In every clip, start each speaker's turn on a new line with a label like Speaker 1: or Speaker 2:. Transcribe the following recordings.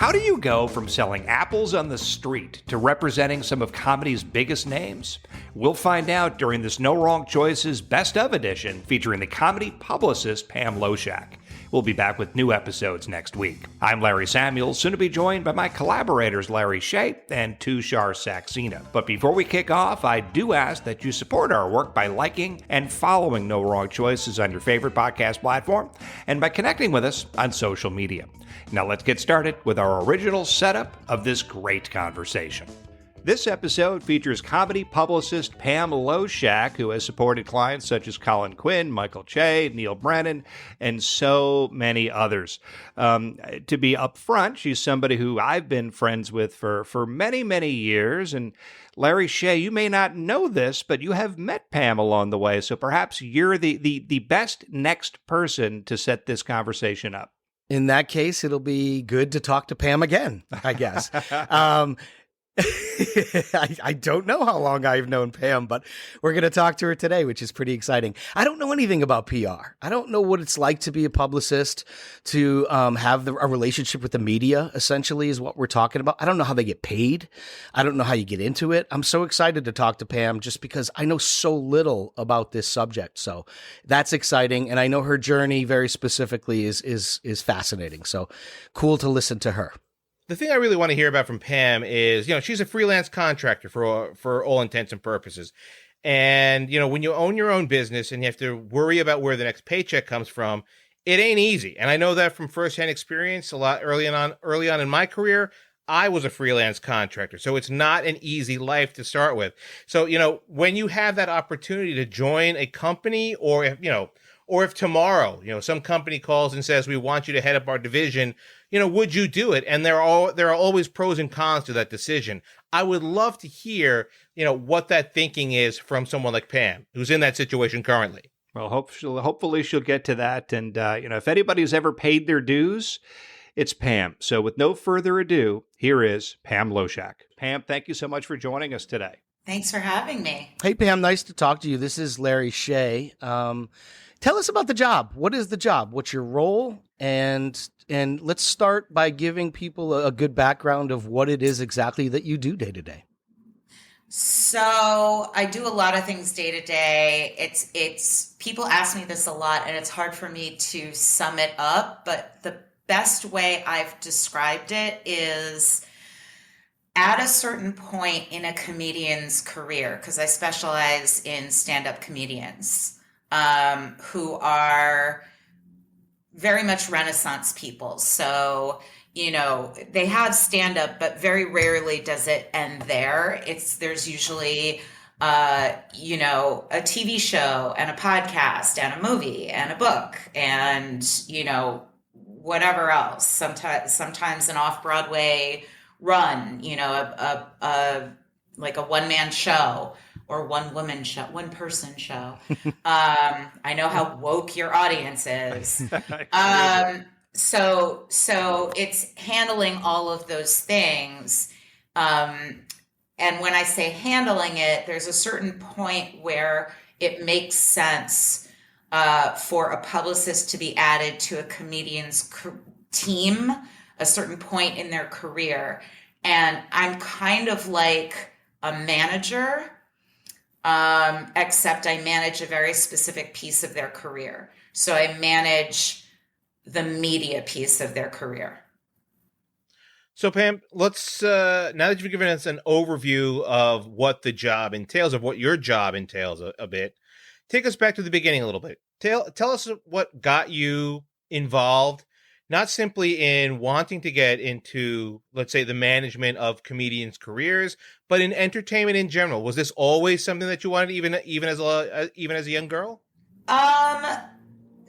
Speaker 1: How do you go from selling apples on the street to representing some of comedy's biggest names? We'll find out during this No Wrong Choices Best Of edition featuring the comedy publicist Pam Loshak. We'll be back with new episodes next week. I'm Larry Samuels, soon to be joined by my collaborators Larry Shea and Tushar Saxena. But before we kick off, I do ask that you support our work by liking and following No Wrong Choices on your favorite podcast platform and by connecting with us on social media. Now let's get started with our original setup of this great conversation. This episode features comedy publicist Pam Loshak, who has supported clients such as Colin Quinn, Michael Che, Neal Brennan, and so many others. To be upfront, she's somebody who I've been friends with for many, many years. And Larry Shea, you may not know this, but you have met Pam along the way. So perhaps you're the best next person to set this conversation up.
Speaker 2: In that case, it'll be good to talk to Pam again, I guess. I don't know how long I've known Pam, but we're going to talk to her today, which is pretty exciting. I don't know anything about PR. I don't know what it's like to be a publicist, to have a relationship with the media, essentially, is what we're talking about. I don't know how they get paid. I don't know how you get into it. I'm so excited to talk to Pam just because I know so little about this subject. So that's exciting. And I know her journey very specifically is fascinating. So cool to listen to her.
Speaker 3: The thing I really want to hear about from Pam is, she's a freelance contractor for all intents and purposes. And, when you own your own business and you have to worry about where the next paycheck comes from, it ain't easy. And I know that from firsthand experience. A lot early on in my career, I was a freelance contractor. So it's not an easy life to start with. So, when you have that opportunity to join a company or if tomorrow, some company calls and says, we want you to head up our division, would you do it? And there are always pros and cons to that decision. I would love to hear, what that thinking is from someone like Pam, who's in that situation currently.
Speaker 1: Well, hopefully she'll get to that. And, if anybody's ever paid their dues, it's Pam. So with no further ado, here is Pam Loshak. Pam, thank you so much for joining us today.
Speaker 4: Thanks for having me.
Speaker 2: Hey, Pam, nice to talk to you. This is Larry Shea. Tell us about the job. What is the job? What's your role? And let's start by giving people a good background of what it is exactly that you do day to day.
Speaker 4: So I do a lot of things day to day. It's people ask me this a lot, and it's hard for me to sum it up. But the best way I've described it is at a certain point in a comedian's career, because I specialize in stand-up comedians who are very much Renaissance people. So, they have stand-up, but very rarely does it end there. There's usually, a TV show and a podcast and a movie and a book and, whatever else. Sometimes an off-Broadway run, like a one-man show or one-woman show, one-person show. I know how woke your audience is. So it's handling all of those things. And when I say handling it, there's a certain point where it makes sense for a publicist to be added to a comedian's team, a certain point in their career. And I'm kind of like a manager, except I manage a very specific piece of their career. So I manage the media piece of their career.
Speaker 3: So Pam, let's, now that you've given us an overview of what the job entails, of what your job entails a bit, take us back to the beginning a little bit. Tell us what got you involved, not simply in wanting to get into, let's say, the management of comedians' careers, but in entertainment in general. Was this always something that you wanted, even as a young girl?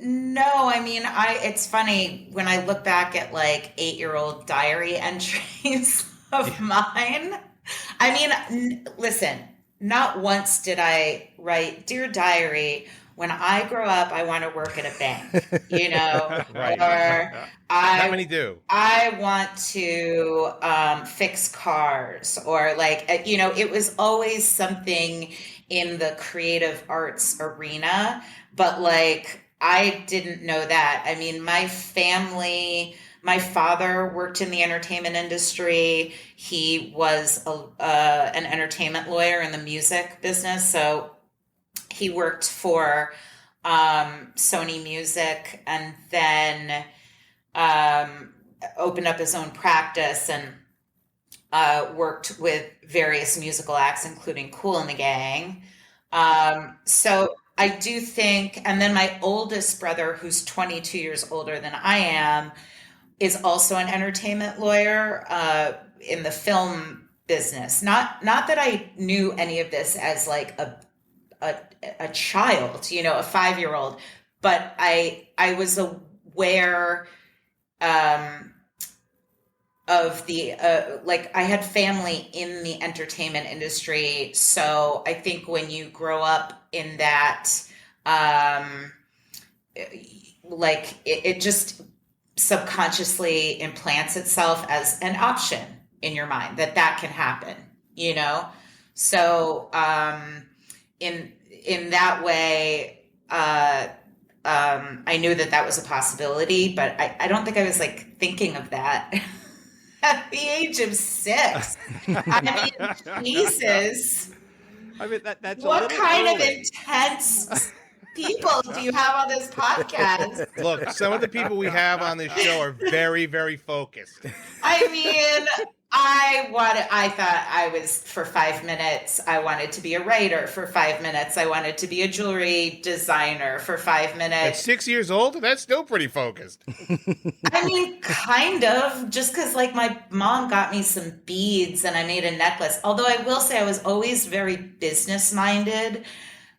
Speaker 4: No, I mean, it's funny when I look back at like 8-year-old diary entries of mine. I mean, listen, not once did I write, "Dear Diary, when I grow up, I want to work at a bank,"
Speaker 3: Right.
Speaker 4: Or
Speaker 3: not many do.
Speaker 4: I want to fix cars, or like, it was always something in the creative arts arena, but like, I didn't know that. I mean, my family, My father worked in the entertainment industry. He was an entertainment lawyer in the music business. So he worked for Sony Music, and then opened up his own practice and worked with various musical acts, including Kool and the Gang. So I do think, and then my oldest brother, who's 22 years older than I am, is also an entertainment lawyer in the film business. Not that I knew any of this as like a child, you know, a 5-year-old, but I was aware of the like I had family in the entertainment industry. So I think when you grow up in that, like it just subconsciously implants itself as an option in your mind that can happen, you know? So in that way, I knew that was a possibility, but I don't think I was like thinking of that at the age of 6. I mean, Jesus.
Speaker 1: I mean, that's
Speaker 4: what kind of
Speaker 1: early.
Speaker 4: intense people do you have on this podcast?
Speaker 3: Look, some of the people we have on this show are very, very focused.
Speaker 4: I mean, I thought I was, for 5 minutes, I wanted to be a writer. For 5 minutes, I wanted to be a jewelry designer. For 5 minutes.
Speaker 3: At 6 years old, that's still pretty focused.
Speaker 4: I mean, kind of, just because like my mom got me some beads and I made a necklace. Although I will say I was always very business minded.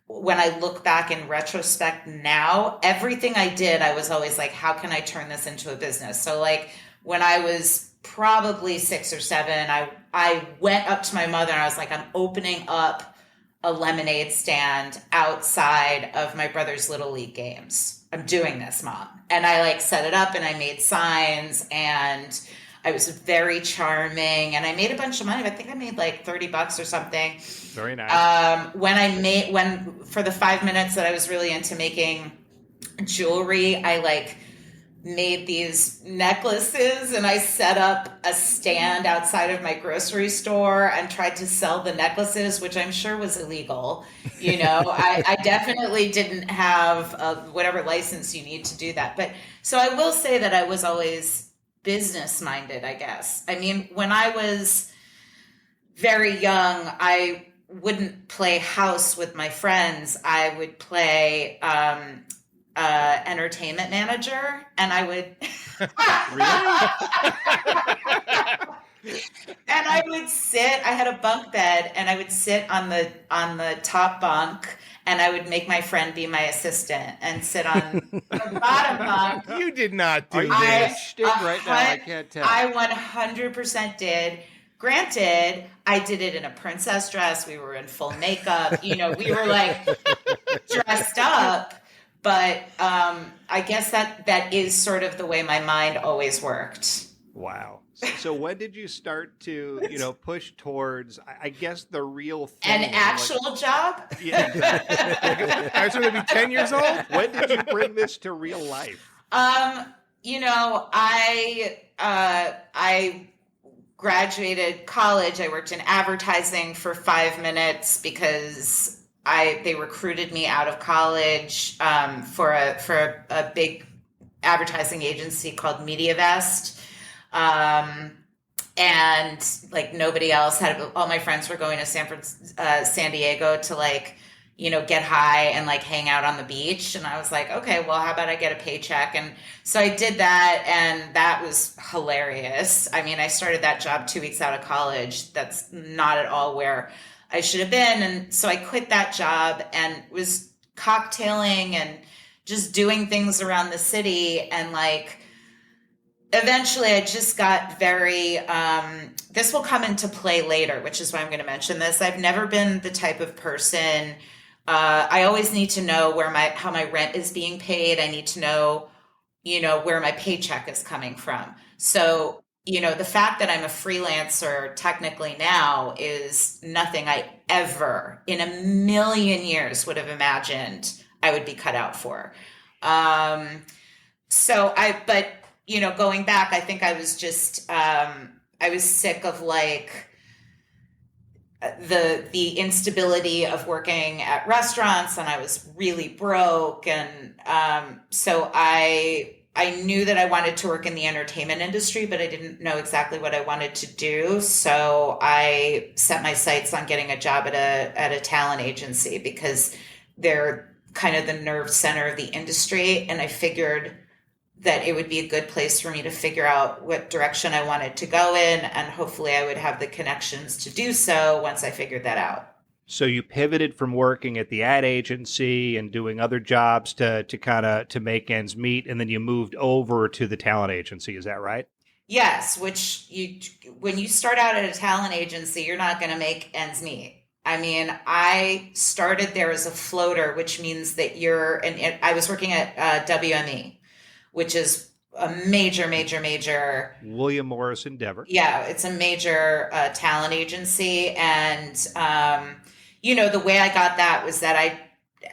Speaker 4: When I look back in retrospect now, everything I did, I was always like, how can I turn this into a business? So like when I was probably 6 or 7, I went up to my mother and I was like, I'm opening up a lemonade stand outside of my brother's Little League games. I'm doing this, Mom. And I like set it up and I made signs and I was very charming and I made a bunch of money. I think I made like $30 or something.
Speaker 1: Very nice.
Speaker 4: When for the 5 minutes that I was really into making jewelry, I like made these necklaces and I set up a stand outside of my grocery store and tried to sell the necklaces, which I'm sure was illegal. You know, I definitely didn't have whatever license you need to do that. But so I will say that I was always business minded, I guess. I mean, when I was very young, I wouldn't play house with my friends. I would play entertainment manager, and I would and I would sit. I had a bunk bed, and I would sit on the top bunk, and I would make my friend be my assistant and sit on the bottom bunk.
Speaker 3: You did not do
Speaker 1: I
Speaker 3: this.
Speaker 1: shtick right now. I can't tell.
Speaker 4: I 100% did. Granted, I did it in a princess dress. We were in full makeup. You know, we were like dressed up. But I guess that is sort of the way my mind always worked.
Speaker 1: Wow. So when did you start to, push towards, I guess, the real thing?
Speaker 4: An actual job?
Speaker 1: Yeah, exactly.
Speaker 3: I was going to be 10 years old.
Speaker 1: When did you bring this to real life?
Speaker 4: I graduated college. I worked in advertising for 5 minutes because they recruited me out of college for a big advertising agency called MediaVest. And like nobody else had, all my friends were going to San Diego to like, get high and like hang out on the beach. And I was like, okay, well, how about I get a paycheck? And so I did that, and that was hilarious. I mean, I started that job 2 weeks out of college. That's not at all where I should have been. And so I quit that job and was cocktailing and just doing things around the city. And like, eventually I just got very, this will come into play later, which is why I'm going to mention this. I've never been the type of person, I always need to know how my rent is being paid. I need to know, where my paycheck is coming from. So, the fact that I'm a freelancer technically now is nothing I ever in a million years would have imagined I would be cut out for. But going back, I think I was just, I was sick of like the instability of working at restaurants, and I was really broke. And so I knew that I wanted to work in the entertainment industry, but I didn't know exactly what I wanted to do. So I set my sights on getting a job at a talent agency, because they're kind of the nerve center of the industry. And I figured that it would be a good place for me to figure out what direction I wanted to go in. And hopefully I would have the connections to do so once I figured that out.
Speaker 1: So you pivoted from working at the ad agency and doing other jobs to kind of to make ends meet, and then you moved over to the talent agency. Is that right?
Speaker 4: Yes, which when you start out at a talent agency, you're not going to make ends meet. I mean, I started there as a floater, which means that I was working at WME, which is a major
Speaker 1: William Morris Endeavor.
Speaker 4: Yeah, it's a major talent agency. And, the way I got that was that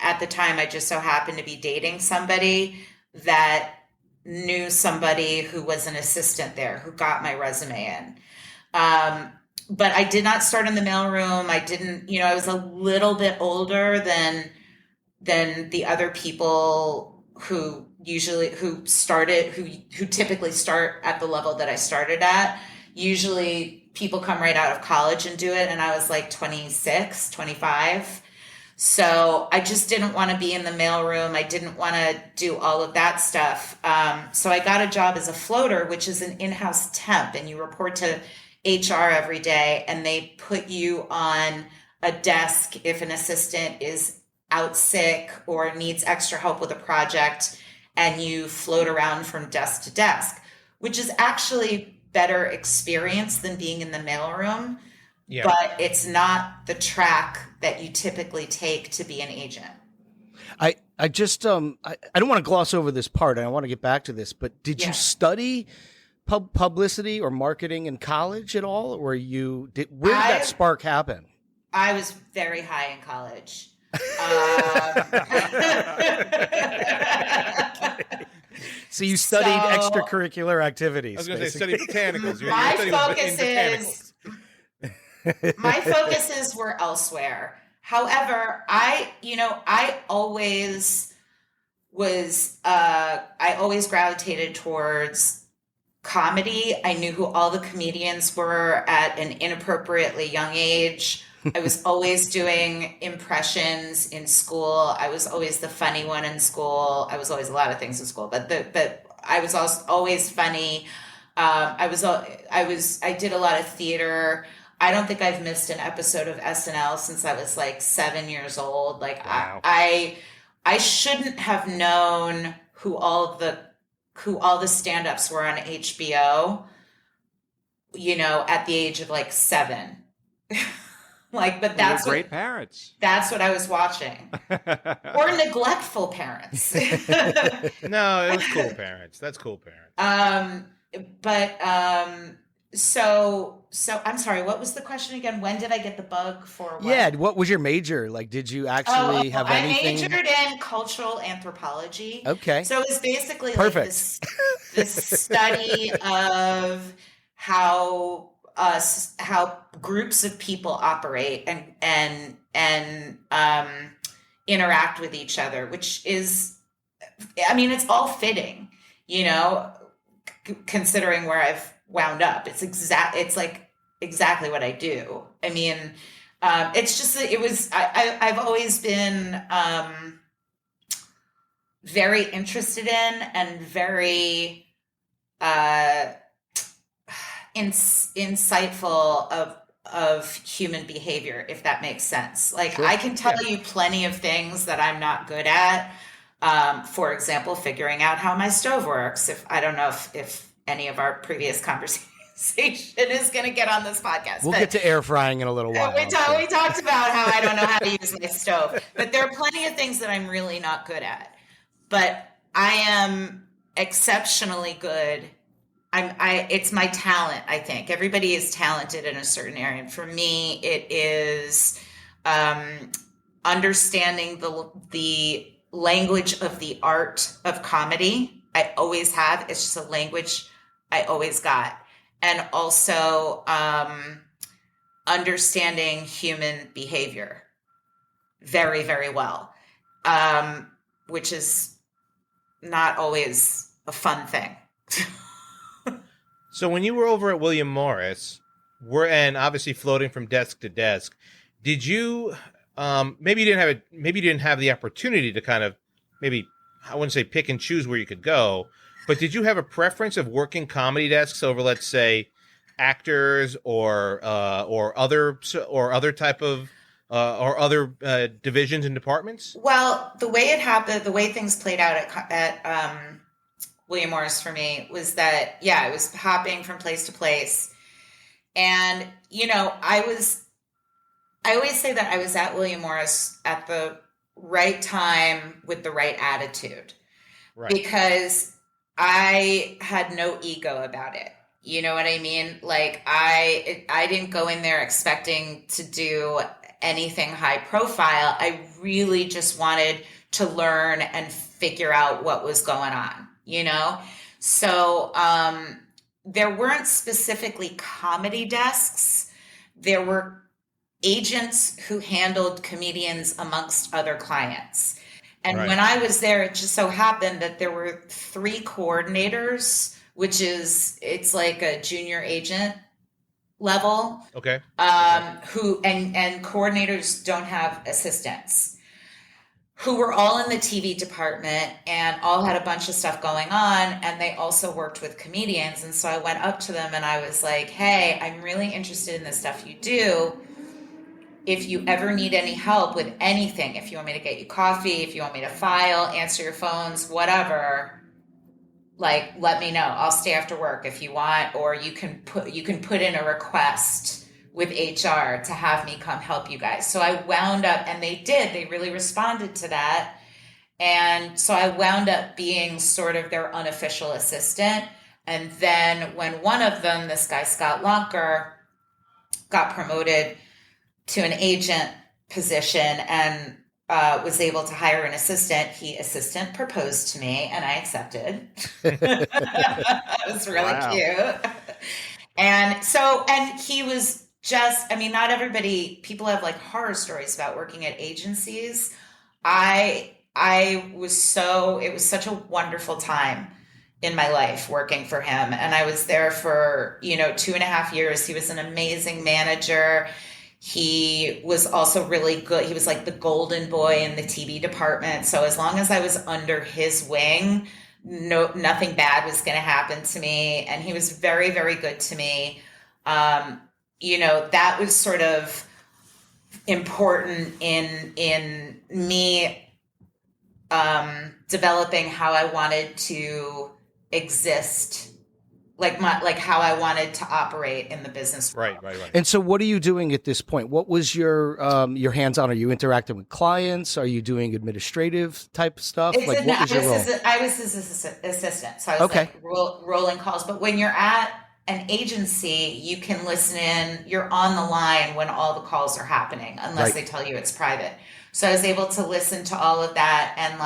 Speaker 4: at the time, I just so happened to be dating somebody that knew somebody who was an assistant there, who got my resume in. But I did not start in the mailroom. I didn't, I was a little bit older than the other people who typically start at the level that I started at. Usually people come right out of college and do it. And I was like 26, 25. So I just didn't want to be in the mailroom. I didn't want to do all of that stuff. So I got a job as a floater, which is an in-house temp, and you report to HR every day, and they put you on a desk if an assistant is out sick or needs extra help with a project, and you float around from desk to desk, which is actually better experience than being in the mailroom. Yeah. But it's not the track that you typically take to be an agent.
Speaker 2: I just I don't want to gloss over this part, and I want to get back to this, but did you study publicity or marketing in college at all? Or where did that spark happen?
Speaker 4: I was very high in college.
Speaker 2: So you studied extracurricular activities.
Speaker 3: I was going to say study botanicals.
Speaker 4: My focuses were elsewhere. However, I always gravitated towards comedy. I knew who all the comedians were at an inappropriately young age. I was always doing impressions in school. I was always the funny one in school. I was always a lot of things in school, but I was also always funny. I did a lot of theater. I don't think I've missed an episode of SNL since I was like 7 years old. Like, wow. I shouldn't have known who all the stand-ups were on HBO, at the age of like 7. But that's
Speaker 1: great parents.
Speaker 4: That's what I was watching. Or neglectful parents.
Speaker 3: No, it was cool parents. That's cool parents.
Speaker 4: So I'm sorry, what was the question again? When did I get the bug for what?
Speaker 2: Yeah, what was your major? Like, did you actually have anything?
Speaker 4: I majored in cultural anthropology.
Speaker 2: Okay.
Speaker 4: So it was basically
Speaker 2: perfect.
Speaker 4: Like this study of how groups of people operate and interact with each other, which is, it's all fitting, considering where I've wound up. It's exactly what I do. It's just that I've always been very interested in and very insightful of human behavior, if that makes sense. Like, sure. I can tell you plenty of things that I'm not good at. For example, figuring out how my stove works. I don't know if any of our previous conversation is going to get on this podcast.
Speaker 2: We'll get to air frying in a little while.
Speaker 4: We talked about how I don't know how to use my stove, but there are plenty of things that I'm really not good at. But I am exceptionally good. It's my talent, I think. Everybody is talented in a certain area. And for me, it is understanding the language of the art of comedy I always have. It's just a language I always got. And also understanding human behavior very, very well, which is not always a fun thing.
Speaker 3: So when you were over at William Morris, and obviously floating from desk to desk, did you maybe you didn't have the opportunity to kind of maybe, I wouldn't say pick and choose where you could go, but did you have a preference of working comedy desks over, let's say, actors or other type of or other divisions and departments?
Speaker 4: Well, the way it happened, the way things played out at William Morris for me was that, yeah, I was hopping from place to place. And, you know, I always say that I was at William Morris at the right time with the right attitude, right? Because I had no ego about it. You know what I mean? Like I didn't go in there expecting to do anything high profile. I really just wanted to learn and figure out what was going on, you know? So, there weren't specifically comedy desks. There were agents who handled comedians amongst other clients. And when I was there, it just so happened that there were 3 coordinators, which is, it's like a junior agent level. Okay. Who, and coordinators don't have assistants, who were all in the TV department and all had a bunch of stuff going on. And they also worked with comedians. And so I went up to them and I was like, hey, I'm really interested in the stuff you do. If you ever need any help with anything, if you want me to get you coffee, if you want me to file, answer your phones, whatever, like, let me know. I'll stay after work if you want, or you can put in a request with HR to have me come help you guys. So I wound up, and they really responded to that. And so I wound up being sort of their unofficial assistant. And then when one of them, this guy, Scott Lonker, got promoted to an agent position and was able to hire an assistant, assistant proposed to me and I accepted. It was really cute. And he was just, I mean, not everybody, people have like horror stories about working at agencies. It was such a wonderful time in my life working for him. And I was there for, 2.5 years. He was an amazing manager. He was also really good. He was like the golden boy in the TV department. So as long as I was under his wing, nothing bad was going to happen to me. And he was very, very good to me. That was sort of important in me developing how I wanted to exist, like how I wanted to operate in the business world.
Speaker 3: Right.
Speaker 2: And so what are you doing at this point? What was your hands-on? Are you interacting with clients? Are you doing administrative type stuff? What was your role?
Speaker 4: I was his assistant. So I was rolling calls. But when you're at an agency, you can listen in. You're on the line when all the calls are happening, unless they tell you it's private. So I was able to listen to all of that and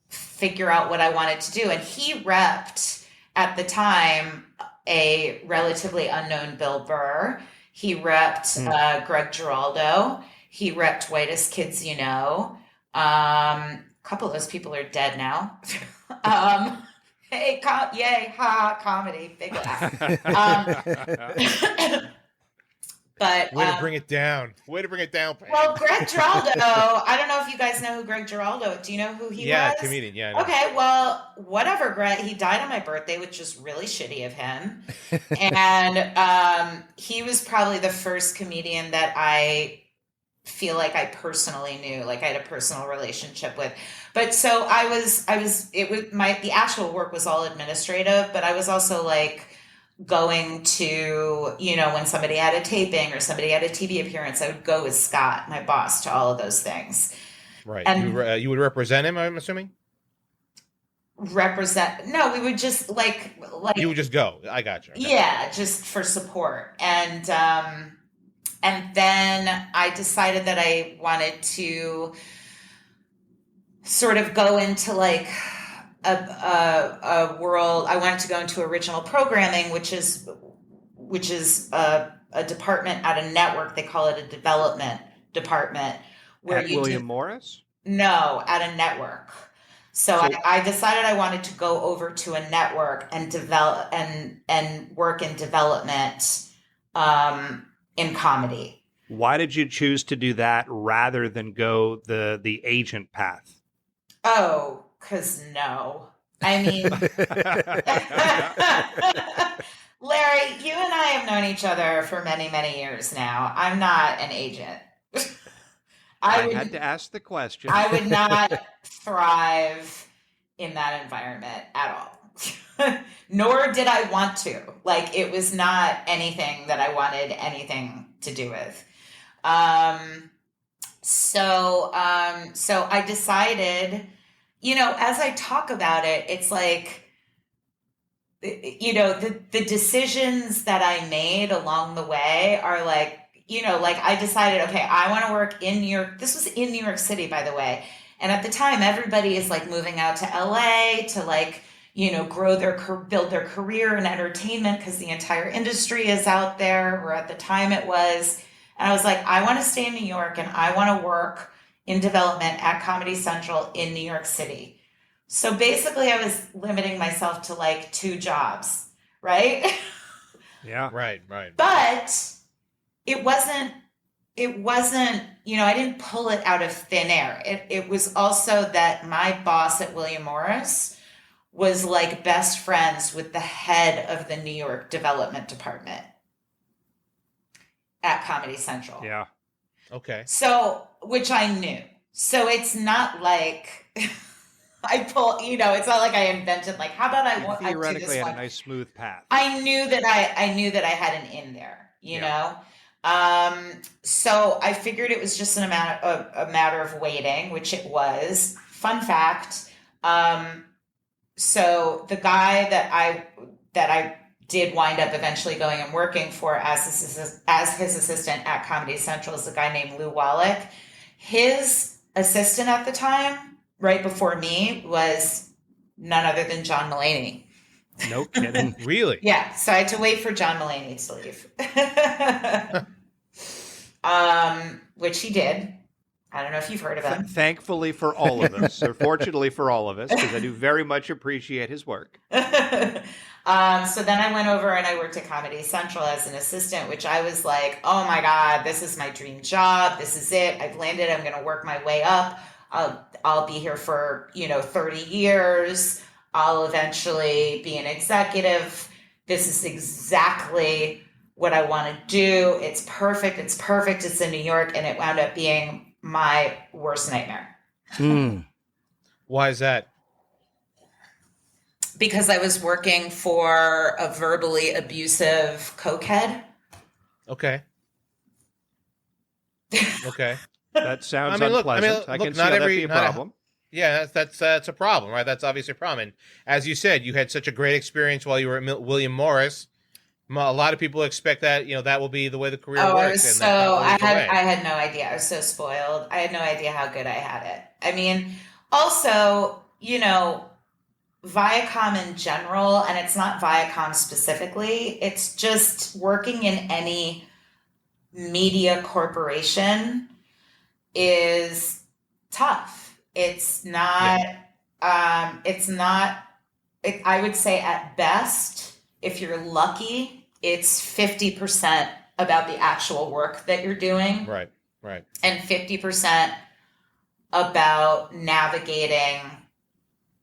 Speaker 4: figure out what I wanted to do. And he repped, at the time, a relatively unknown Bill Burr. He repped Greg Giraldo. He repped Whitest Kids You Know. A couple of those people are dead now. Hey, yay, ha, comedy, big laugh. But
Speaker 3: way to bring it down. Pam.
Speaker 4: Well, Greg Giraldo, I don't know if you guys know who Greg Giraldo. Do you know who he was?
Speaker 3: Yeah, comedian. Yeah.
Speaker 4: Okay, well, whatever. Greg, he died on my birthday, which is really shitty of him. And he was probably the first comedian that I feel like I personally knew, like I had a personal relationship with. But so the actual work was all administrative, but I was also like going to, when somebody had a taping or somebody had a TV appearance, I would go with Scott, my boss, to all of those things.
Speaker 3: Right. And you would represent him, I'm assuming?
Speaker 4: No, we would just like
Speaker 3: you would just go. I got you. Okay.
Speaker 4: Yeah, just for support. And then I decided that I wanted to sort of go into like a world. I wanted to go into original programming, which is a department at a network. They call it a development department. Where
Speaker 1: At William Morris?
Speaker 4: No, at a network. So I decided I wanted to go over to a network and develop and work in development in comedy.
Speaker 1: Why did you choose to do that rather than go the agent path?
Speaker 4: Oh, because no. I mean, Larry, you and I have known each other for many, many years now. I'm not an agent.
Speaker 1: I had to ask the question.
Speaker 4: I would not thrive in that environment at all. Nor did I want to. Like, it was not anything that I wanted anything to do with. So I decided, as I talk about it, it's like, the decisions that I made along the way are like, like I decided, okay, I want to work in New York. This was in New York City, by the way. And at the time, everybody is like moving out to LA to like, build their career in entertainment because the entire industry is out there, or at the time it was. And I was like, I want to stay in New York and I want to work in development at Comedy Central in New York City. So basically I was limiting myself to like 2 jobs, right?
Speaker 1: Yeah.
Speaker 3: Right.
Speaker 4: But it wasn't, I didn't pull it out of thin air. It was also that my boss at William Morris was like best friends with the head of the New York development department at Comedy Central.
Speaker 1: Yeah.
Speaker 3: Okay.
Speaker 4: So, which I knew. So it's not like it's not like I invented, like, how about I do
Speaker 1: theoretically
Speaker 4: this
Speaker 1: had
Speaker 4: one?
Speaker 1: a nice smooth path.
Speaker 4: I knew that I had an in there, you know? So I figured it was just a matter of waiting, which it was. Fun fact. So the guy that I did wind up eventually going and working for as his assistant at Comedy Central is a guy named Lou Wallach. His assistant at the time, right before me, was none other than John Mulaney.
Speaker 1: No kidding.
Speaker 3: Really?
Speaker 4: Yeah. So I had to wait for John Mulaney to leave. Which he did. I don't know if you've heard of him.
Speaker 1: Thankfully for all of us, or fortunately for all of us, because I do very much appreciate his work.
Speaker 4: So then I went over and I worked at Comedy Central as an assistant, which I was like, oh my God, this is my dream job. This is it. I've landed. I'm going to work my way up. I'll be here for, 30 years. I'll eventually be an executive. This is exactly what I want to do. It's perfect. It's perfect. It's in New York. And it wound up being my worst nightmare.
Speaker 3: Why is that?
Speaker 4: Because I was working for a verbally abusive cokehead.
Speaker 3: Okay.
Speaker 1: That sounds unpleasant. I can see how that'd be a problem.
Speaker 3: Yeah, that's a problem, right? That's obviously a problem. And as you said, you had such a great experience while you were at William Morris. A lot of people expect that, that will be the way the career works.
Speaker 4: I had no idea. I was so spoiled. I had no idea how good I had it. I mean, also, Viacom in general, and it's not Viacom specifically, it's just working in any media corporation is tough. It's not, I would say at best, if you're lucky, it's 50% about the actual work that you're doing.
Speaker 3: Right.
Speaker 4: And 50% about navigating,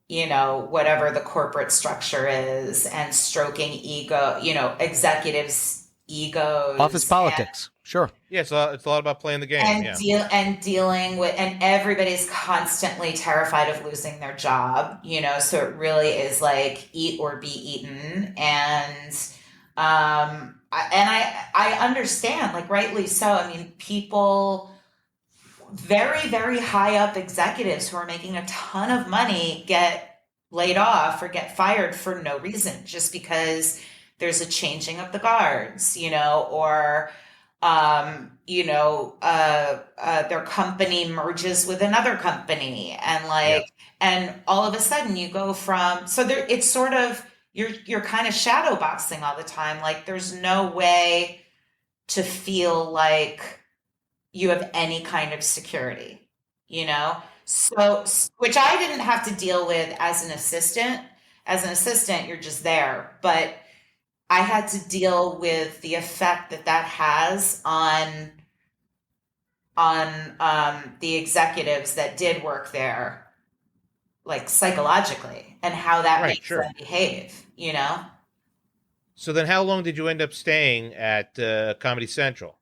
Speaker 4: whatever the corporate structure is and stroking ego, executives' egos.
Speaker 2: Office politics. Sure.
Speaker 3: Yeah, it's a lot about playing the game.
Speaker 4: And dealing with, and everybody's constantly terrified of losing their job, so it really is like eat or be eaten. And I understand, like, rightly so. I mean, people, very, very high up executives who are making a ton of money get laid off or get fired for no reason, just because there's a changing of the guards, or their company merges with another company, and and all of a sudden you go from, so there, it's sort of, you're kind of shadow boxing all the time. Like there's no way to feel like you have any kind of security, So, which I didn't have to deal with as an assistant. As an assistant, you're just there. But I had to deal with the effect that has on the executives that did work there, like psychologically, and how that makes them behave,
Speaker 3: So then how long did you end up staying at Comedy Central?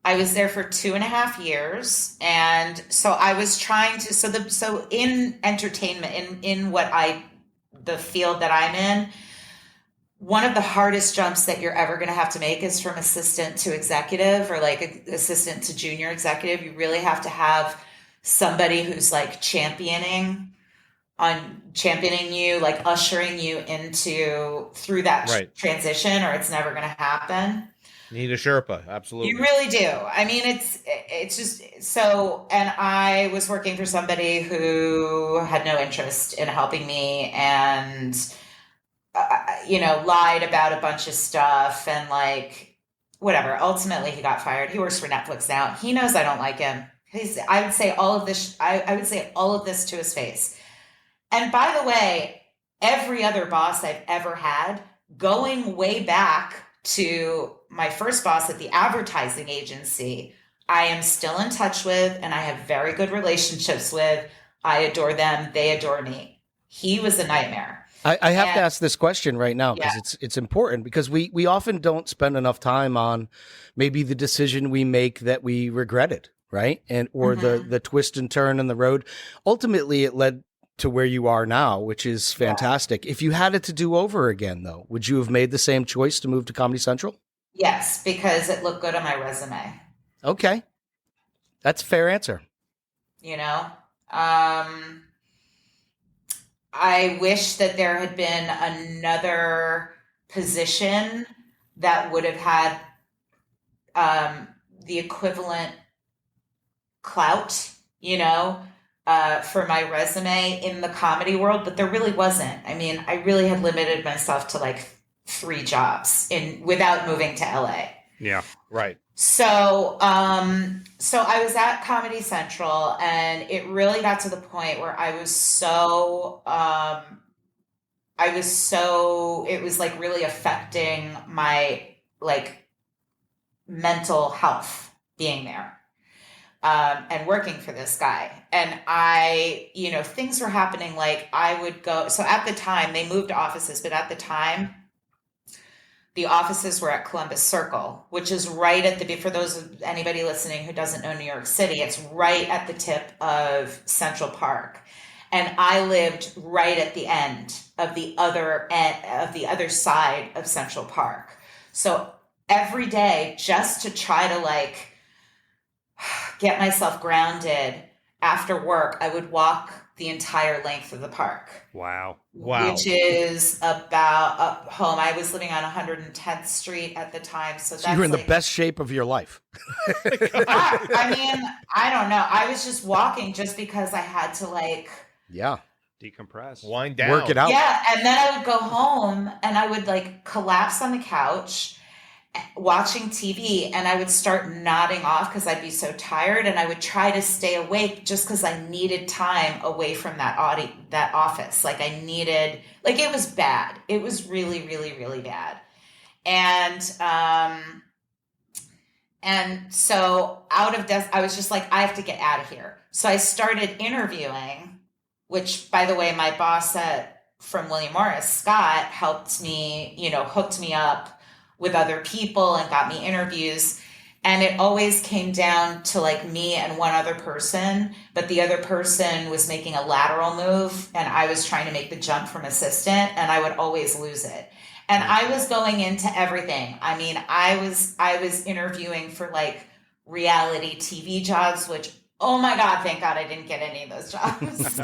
Speaker 4: I was there for 2.5 years. And so I was trying to, so in entertainment, in the field that I'm in, one of the hardest jumps that you're ever going to have to make is from assistant to executive, or like assistant to junior executive. You really have to have somebody who's like championing you, like ushering you through that transition, or it's never going to happen.
Speaker 3: You need a Sherpa. Absolutely.
Speaker 4: You really do. I mean, it's just so, and I was working for somebody who had no interest in helping me, and lied about a bunch of stuff, and like whatever. Ultimately, he got fired. He works for Netflix now. He knows I don't like him. I would say all of this. I would say all of this to his face. And by the way, every other boss I've ever had, going way back to my first boss at the advertising agency, I am still in touch with, and I have very good relationships with. I adore them. They adore me. He was a nightmare.
Speaker 2: I have to ask this question right now because it's important, because we often don't spend enough time on maybe the decision we make that we regretted, right? And or the twist and turn in the road. Ultimately, it led to where you are now, which is fantastic. If you had it to do over again, though, would you have made the same choice to move to Comedy Central?
Speaker 4: Yes, because it looked good on my resume.
Speaker 2: Okay. That's a fair answer.
Speaker 4: I wish that there had been another position that would have had the equivalent clout, for my resume in the comedy world, but there really wasn't. I mean, I really had limited myself to like 3 jobs without moving to LA.
Speaker 1: Yeah, right.
Speaker 4: So, so I was at Comedy Central, and it really got to the point where it was like really affecting my like mental health being there, and working for this guy. And things were happening. Like I would go, so at the time they moved offices, but at the time, the offices were at Columbus Circle, which is right at for anybody listening who doesn't know New York City, it's right at the tip of Central Park. And I lived right at the end of the other side of Central Park. So every day, just to try to like get myself grounded after work, I would walk the entire length of the park.
Speaker 1: Wow.
Speaker 4: Which is about home. I was living on 110th Street at the time. So
Speaker 2: you were in the best shape of your life.
Speaker 4: I mean, I don't know. I was just walking just because I had to
Speaker 1: decompress,
Speaker 3: wind down,
Speaker 2: work it out.
Speaker 4: Yeah. And then I would go home and I would like collapse on the couch watching TV, and I would start nodding off because I'd be so tired, and I would try to stay awake just because I needed time away from that office. Like I needed, like it was bad. It was really, really, really bad. And so out of this, I was just like, I have to get out of here. So I started interviewing, which by the way, my boss from William Morris, Scott, helped me, hooked me up with other people and got me interviews. And it always came down to like me and one other person, but the other person was making a lateral move and I was trying to make the jump from assistant, and I would always lose it. And I was going into everything. I mean, I was interviewing for like reality TV jobs, which, oh my God, thank God I didn't get any of those jobs.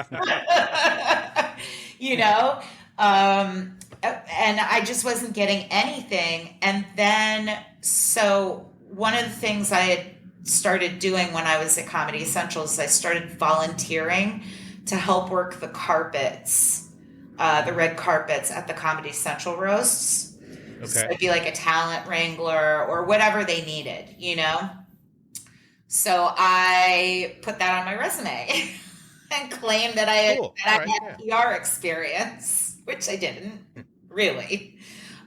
Speaker 4: And I just wasn't getting anything. And then, so one of the things I had started doing when I was at Comedy Central is I started volunteering to help work the carpets, the red carpets at the Comedy Central roasts.
Speaker 3: Okay.
Speaker 4: So it'd be like a talent wrangler or whatever they needed, you know? So I put that on my resume and claimed that I had PR experience, which I didn't really.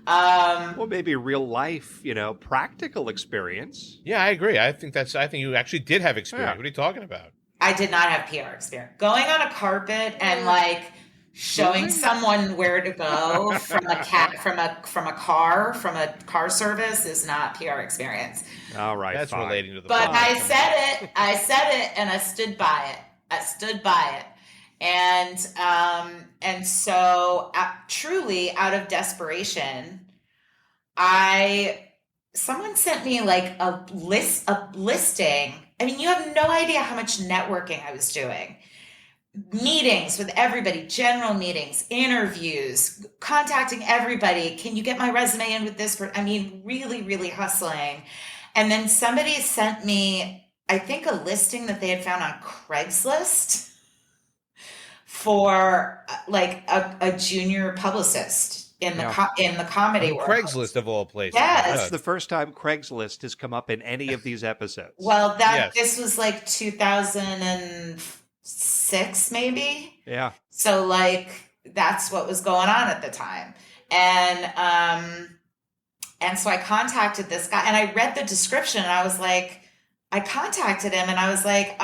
Speaker 1: Well, maybe real life, practical experience.
Speaker 3: Yeah, I agree. I think you actually did have experience.
Speaker 1: Yeah.
Speaker 3: What are you talking about?
Speaker 4: I did not have PR experience. Going on a carpet and like showing someone where to go from a car service is not PR experience.
Speaker 1: All right,
Speaker 3: that's
Speaker 1: fine.
Speaker 3: relating to the.
Speaker 4: But
Speaker 3: plot.
Speaker 4: I said it, and I stood by it. And so truly out of desperation, someone sent me like a listing. I mean, you have no idea how much networking I was doing. Meetings with everybody, general meetings, interviews, contacting everybody. Can you get my resume in with this? I mean, really, really hustling. And then somebody sent me, I think, a listing that they had found on Craigslist for like a junior publicist in the comedy world.
Speaker 3: Craigslist of all places.
Speaker 4: Yes.
Speaker 1: That's the first time Craigslist has come up in any of these episodes.
Speaker 4: Well, this was like 2006, maybe.
Speaker 1: Yeah.
Speaker 4: So like that's what was going on at the time, and so I contacted this guy, and I read the description, and I was like, I contacted him, and I was like,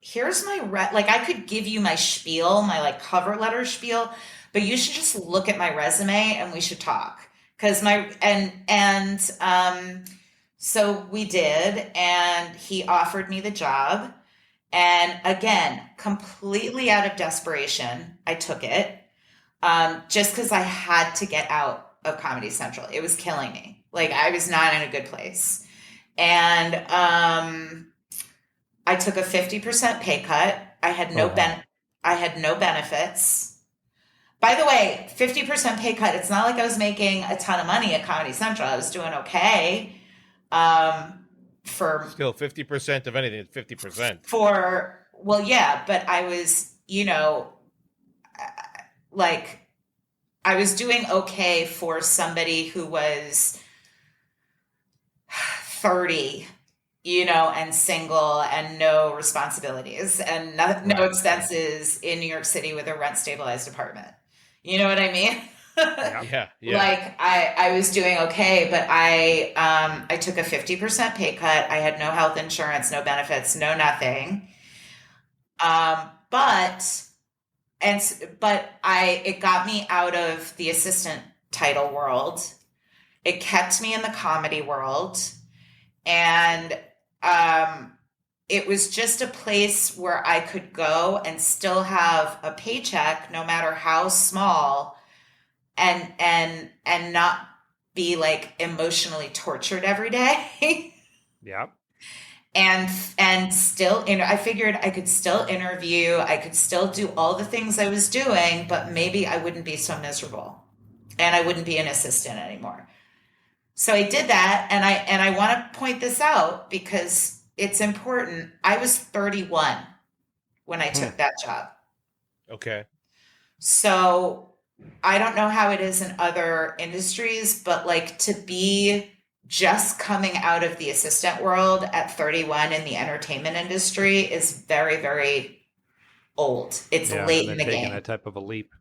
Speaker 4: here's my like I could give you my spiel, my like cover letter spiel, but you should just look at my resume and we should talk. Cause so we did, and he offered me the job. And again, completely out of desperation, I took it. Just cause I had to get out of Comedy Central. It was killing me. Like I was not in a good place. And, I took a 50% pay cut. I had no benefits. By the way, 50% pay cut. It's not like I was making a ton of money at Comedy Central. I was doing okay. For
Speaker 3: still 50% of anything is 50%.
Speaker 4: Well, yeah, but I was, like I was doing okay for somebody who was 30. And single and no responsibilities and no expenses in New York City with a rent stabilized apartment. You know what I mean?
Speaker 3: Yeah.
Speaker 4: Like I was doing okay, but I took a 50% pay cut. I had no health insurance, no benefits, no nothing. But it got me out of the assistant title world. It kept me in the comedy world. And it was just a place where I could go and still have a paycheck, no matter how small, and not be like emotionally tortured every day.
Speaker 1: Yeah.
Speaker 4: And still, I figured I could still interview, I could still do all the things I was doing, but maybe I wouldn't be so miserable, and I wouldn't be an assistant anymore. So I did that, and I want to point this out because it's important. I was 31 when I took that job.
Speaker 3: Okay.
Speaker 4: So I don't know how it is in other industries, but like to be just coming out of the assistant world at 31 in the entertainment industry is very, very old. It's late in the game.
Speaker 1: Taking that type of a leap.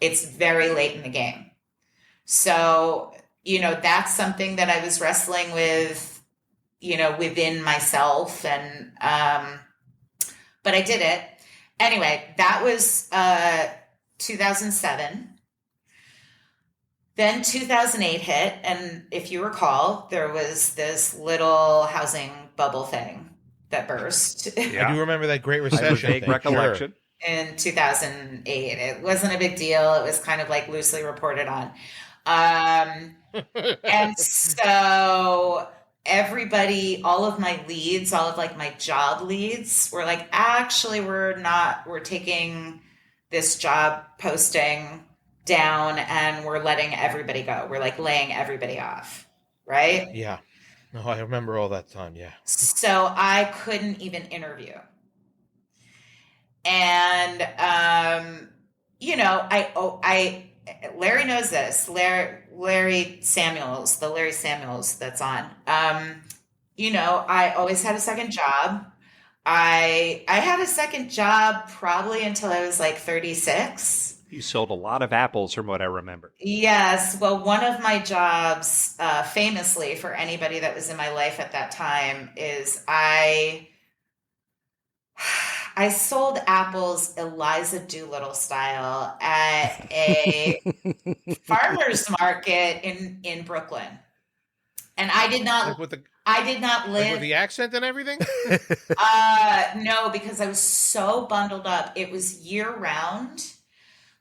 Speaker 4: It's very late in the game. So, that's something that I was wrestling with, within myself. And, but I did it. Anyway, that was 2007. Then 2008 hit. And if you recall, there was this little housing bubble thing that burst.
Speaker 3: Yeah. I do remember that Great Recession.
Speaker 1: Vague recollection.
Speaker 4: Sure. In 2008. It wasn't a big deal. It was kind of like loosely reported on. And so everybody, all of my leads, all of like my job leads were like, actually, we're taking this job posting down and we're letting everybody go. We're like laying everybody off. Right.
Speaker 3: Yeah. Oh, I remember all that time. Yeah.
Speaker 4: So I couldn't even interview. And, Larry knows this. Larry Samuels, the Larry Samuels that's on. I always had a second job. I had a second job probably until I was like 36.
Speaker 1: You sold a lot of apples from what I remember.
Speaker 4: Yes. Well, one of my jobs, famously for anybody that was in my life at that time, is I sold apples Eliza Doolittle style at a farmer's market in Brooklyn. And I did not
Speaker 3: with
Speaker 4: live
Speaker 3: the accent and everything.
Speaker 4: No, because I was so bundled up. It was year round.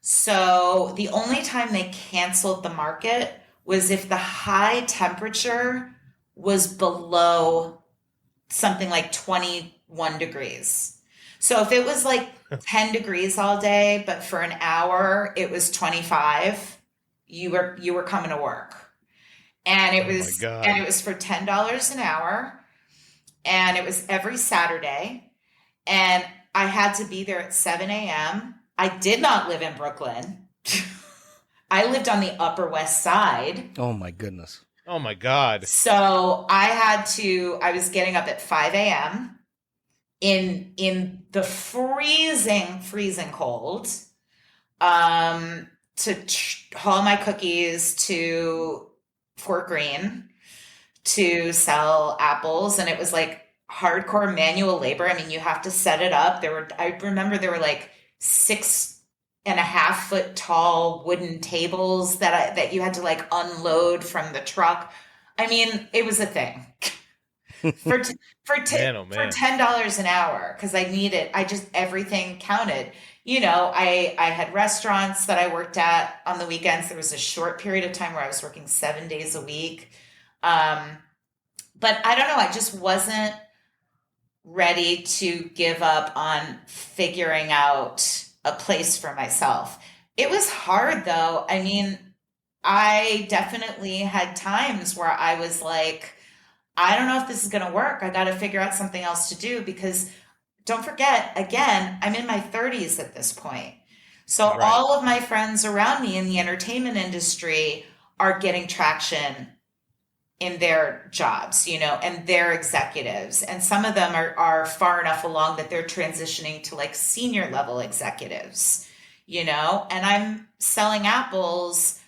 Speaker 4: So the only time they canceled the market was if the high temperature was below something like 21 degrees. So if it was like 10 degrees all day, but for an hour it was 25, you were coming to work. And it was for $10 an hour, and it was every Saturday, and I had to be there at 7 a.m. I did not live in Brooklyn. I lived on the Upper West Side.
Speaker 2: Oh my goodness.
Speaker 3: Oh my God.
Speaker 4: So I was getting up at 5 a.m. in the freezing cold, to haul my cookies to Fort Greene to sell apples. And it was like hardcore manual labor. I mean, you have to set it up. I remember there were like 6.5 foot tall wooden tables that you had to like unload from the truck. I mean, it was a thing. for $10 an hour, because everything counted. I had restaurants that I worked at on the weekends. There was a short period of time where I was working 7 days a week. But I don't know, I just wasn't ready to give up on figuring out a place for myself. It was hard though. I mean, I definitely had times where I was like, I don't know if this is going to work. I got to figure out something else to do, because don't forget, again, I'm in my 30s at this point. So
Speaker 3: Right.
Speaker 4: all of my friends around me in the entertainment industry are getting traction in their jobs, and they're executives. And some of them are far enough along that they're transitioning to like senior level executives, and I'm selling apples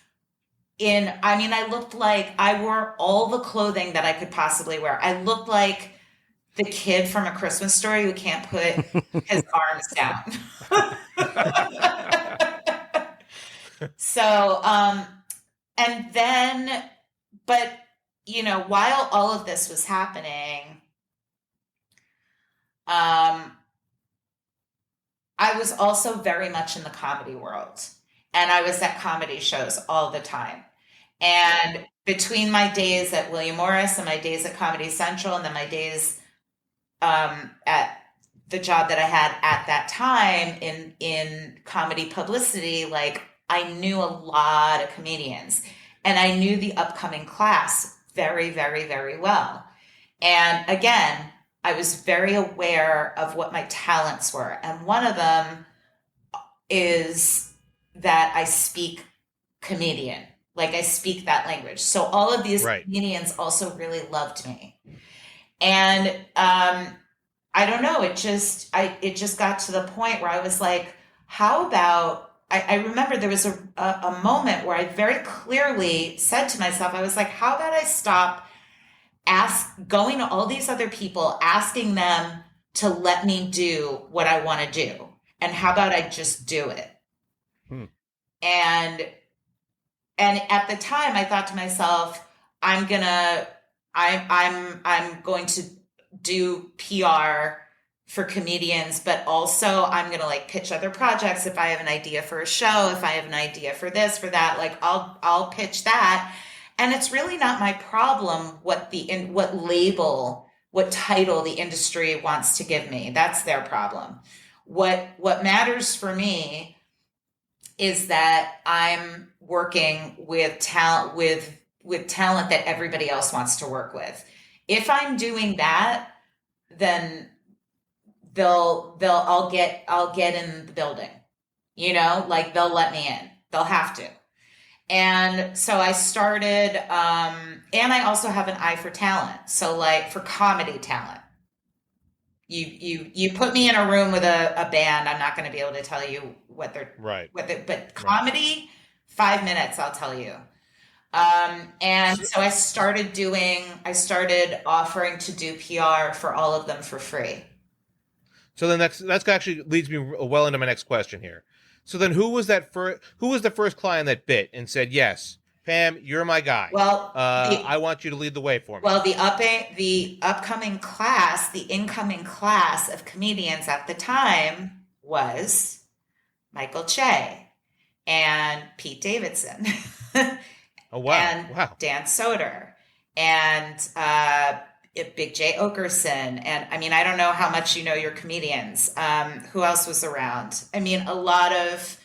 Speaker 4: I looked like I wore all the clothing that I could possibly wear. I looked like the kid from A Christmas Story who can't put his arms down. So, and then, but, while all of this was happening, I was also very much in the comedy world, and I was at comedy shows all the time. And between my days at William Morris and my days at Comedy Central, and then my days at the job that I had at that time in comedy publicity, like I knew a lot of comedians, and I knew the upcoming class very, very, very well. And again, I was very aware of what my talents were. And one of them is that I speak comedian. Like I speak that language. So all of these
Speaker 3: Right.
Speaker 4: comedians also really loved me. And I don't know, it just got to the point where I was like, how about, I remember there was a moment where I very clearly said to myself, I was like, how about I stop going to all these other people, asking them to let me do what I want to do? And how about I just do it? And at the time I thought to myself, I'm going to do PR for comedians, but also I'm going to like pitch other projects. If I have an idea for a show, if I have an idea for this, for that, like I'll pitch that. And it's really not my problem what label, what title the industry wants to give me. That's their problem. What matters for me is that I'm working with talent that everybody else wants to work with. If I'm doing that, then I'll get in the building, like they'll let me in. They'll have to. And so I started, and I also have an eye for talent. So like for comedy talent, you put me in a room with a band, I'm not going to be able to tell you but comedy, 5 minutes, I'll tell you. And so I started offering to do PR for all of them for free.
Speaker 3: So then that's actually leads me well into my next question here. So then who was the first client that bit and said, yes, Pam, you're my guy.
Speaker 4: Well,
Speaker 3: I want you to lead the way for me.
Speaker 4: Well, the incoming class of comedians at the time was Michael Che and Pete Davidson.
Speaker 3: Oh, wow.
Speaker 4: And Dan Soder and Big J. Okerson. And I mean, I don't know how much you know your comedians. Who else was around? I mean, a lot of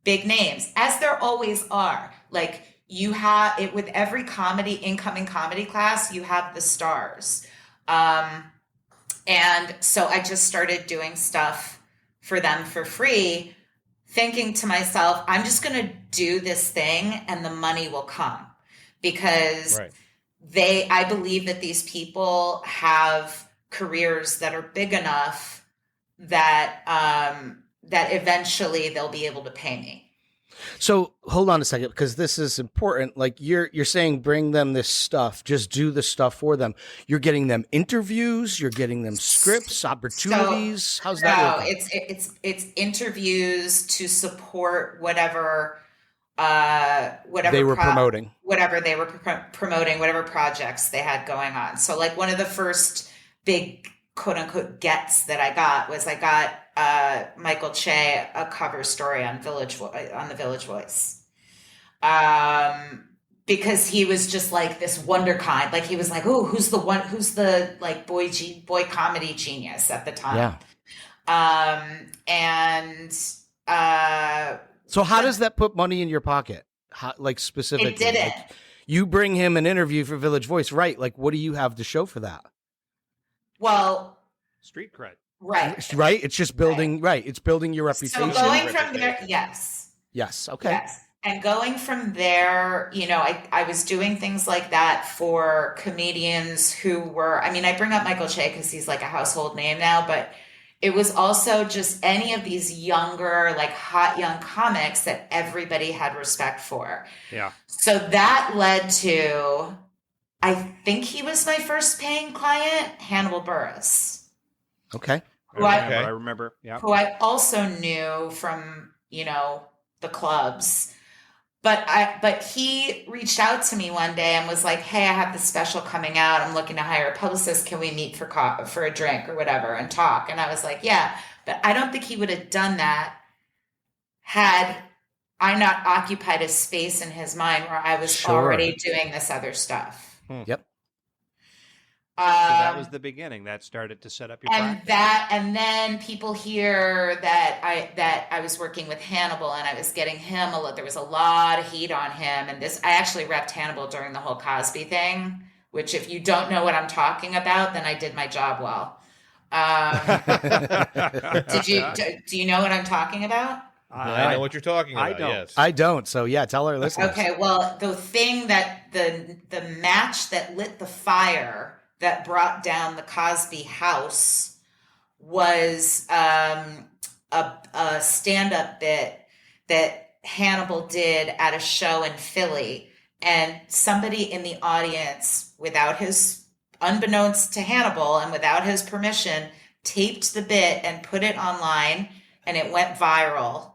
Speaker 4: big names, as there always are. Like you have it with every incoming comedy class, you have the stars. And so I just started doing stuff for them for free, thinking to myself, I'm just going to do this thing and the money will come, because I believe that these people have careers that are big enough that that eventually they'll be able to pay me.
Speaker 2: So hold on a second, because this is important. Like you're saying, bring them this stuff, just do the stuff for them. You're getting them interviews, you're getting them scripts, opportunities. How's that working?
Speaker 4: It's interviews to support whatever
Speaker 2: they were promoting,
Speaker 4: whatever projects they had going on. So like one of the first big quote unquote gets that I got Michael Che a cover story on the Village Voice, because he was just like this wonderkind. Like he was like, oh, who's the like boy comedy genius at the time.
Speaker 2: So how does that put money in your pocket? Like specifically,
Speaker 4: it didn't.
Speaker 2: Like, you bring him an interview for Village Voice, right? Like, what do you have to show for that?
Speaker 4: Well,
Speaker 1: street cred.
Speaker 2: Right. It's just building. Right. It's building your reputation.
Speaker 4: So going from there, yes.
Speaker 2: Okay.
Speaker 4: Yes. And going from there, I was doing things like that for comedians who were, I mean, I bring up Michael Che because he's like a household name now, but it was also just any of these younger, like hot young comics that everybody had respect for.
Speaker 1: Yeah.
Speaker 4: So that led to, I think he was my first paying client, Hannibal Buress.
Speaker 2: Okay.
Speaker 1: I remember. Yeah.
Speaker 4: Who I also knew from, the clubs. But he reached out to me one day and was like, hey, I have this special coming out. I'm looking to hire a publicist. Can we meet for a drink or whatever and talk? And I was like, yeah, but I don't think he would have done that had I not occupied a space in his mind where I was already doing this other stuff.
Speaker 2: Yep.
Speaker 1: So that was the beginning. That started to set up your practice.
Speaker 4: And then people hear that I was working with Hannibal and I was getting him there was a lot of heat on him. And I actually repped Hannibal during the whole Cosby thing, which if you don't know what I'm talking about, then I did my job well. Do you know what I'm talking about?
Speaker 3: I know what you're talking about.
Speaker 1: I don't.
Speaker 3: Yes.
Speaker 2: I don't. So yeah, tell our listeners.
Speaker 4: Okay. Well, the thing that the match that lit the fire that brought down the Cosby house was a stand-up bit that Hannibal did at a show in Philly. And somebody in the audience, unbeknownst to Hannibal and without his permission, taped the bit and put it online, and it went viral.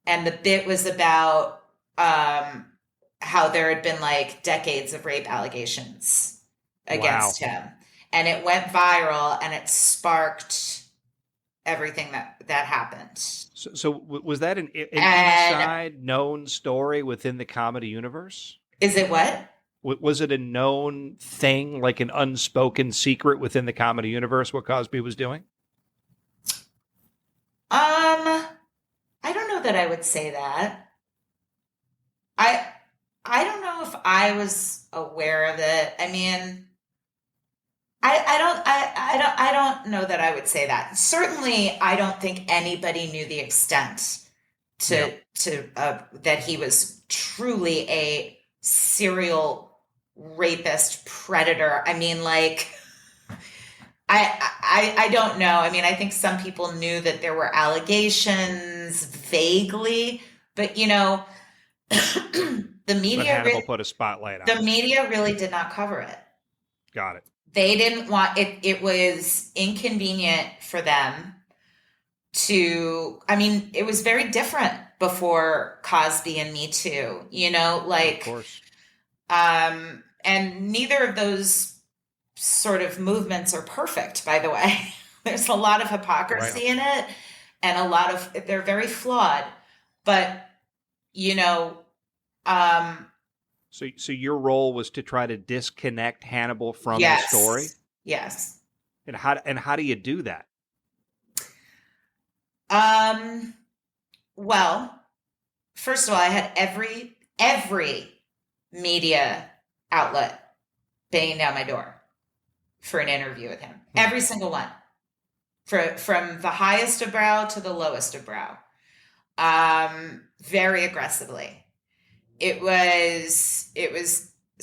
Speaker 4: And the bit was about how there had been like decades of rape allegations against him, and it went viral, and it sparked everything that happened.
Speaker 1: So was that an inside known story within the comedy universe?
Speaker 4: Is it what?
Speaker 1: Was it a known thing, like an unspoken secret within the comedy universe, what Cosby was doing?
Speaker 4: I don't know that I would say that. I don't know if I was aware of it. I mean, I don't know that I would say that. Certainly, I don't think anybody knew the extent that he was truly a serial rapist predator. I mean, like, I don't know. I mean, I think some people knew that there were allegations vaguely, but the
Speaker 1: But Hannibal put a spotlight on
Speaker 4: the
Speaker 1: it.
Speaker 4: media really did not cover it.
Speaker 1: Got it.
Speaker 4: They didn't want it. It was inconvenient for them to, I mean, it was very different before Cosby and Me Too,
Speaker 1: Of course.
Speaker 4: and neither of those sort of movements are perfect, by the way. There's a lot of hypocrisy in it, and they're very flawed, but,
Speaker 1: So your role was to try to disconnect Hannibal from
Speaker 4: yes,
Speaker 1: the story?
Speaker 4: Yes.
Speaker 1: And how do you do that?
Speaker 4: Well, first of all, I had every media outlet banging down my door for an interview with him. Every single one, from the highest of brow to the lowest of brow, very aggressively. It was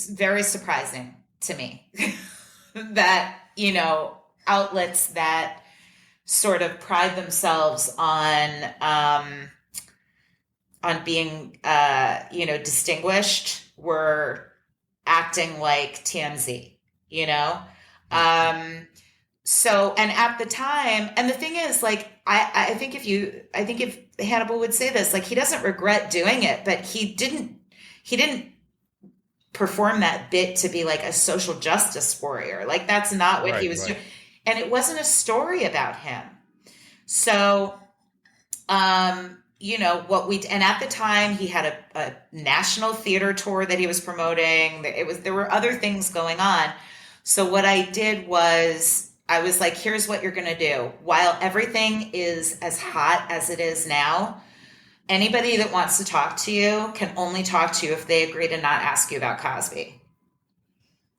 Speaker 4: very surprising to me that, outlets that sort of pride themselves on being, distinguished were acting like TMZ, So, and at the time, and the thing is, like, I think if Hannibal would say this, like, he doesn't regret doing it, but he didn't perform that bit to be like a social justice warrior. Like, that's not what he was doing. And it wasn't a story about him. So, and at the time he had a national theater tour that he was promoting. There were other things going on. So what I did was I was like, here's what you're going to do. While everything is as hot as it is now, anybody that wants to talk to you can only talk to you if they agree to not ask you about Cosby.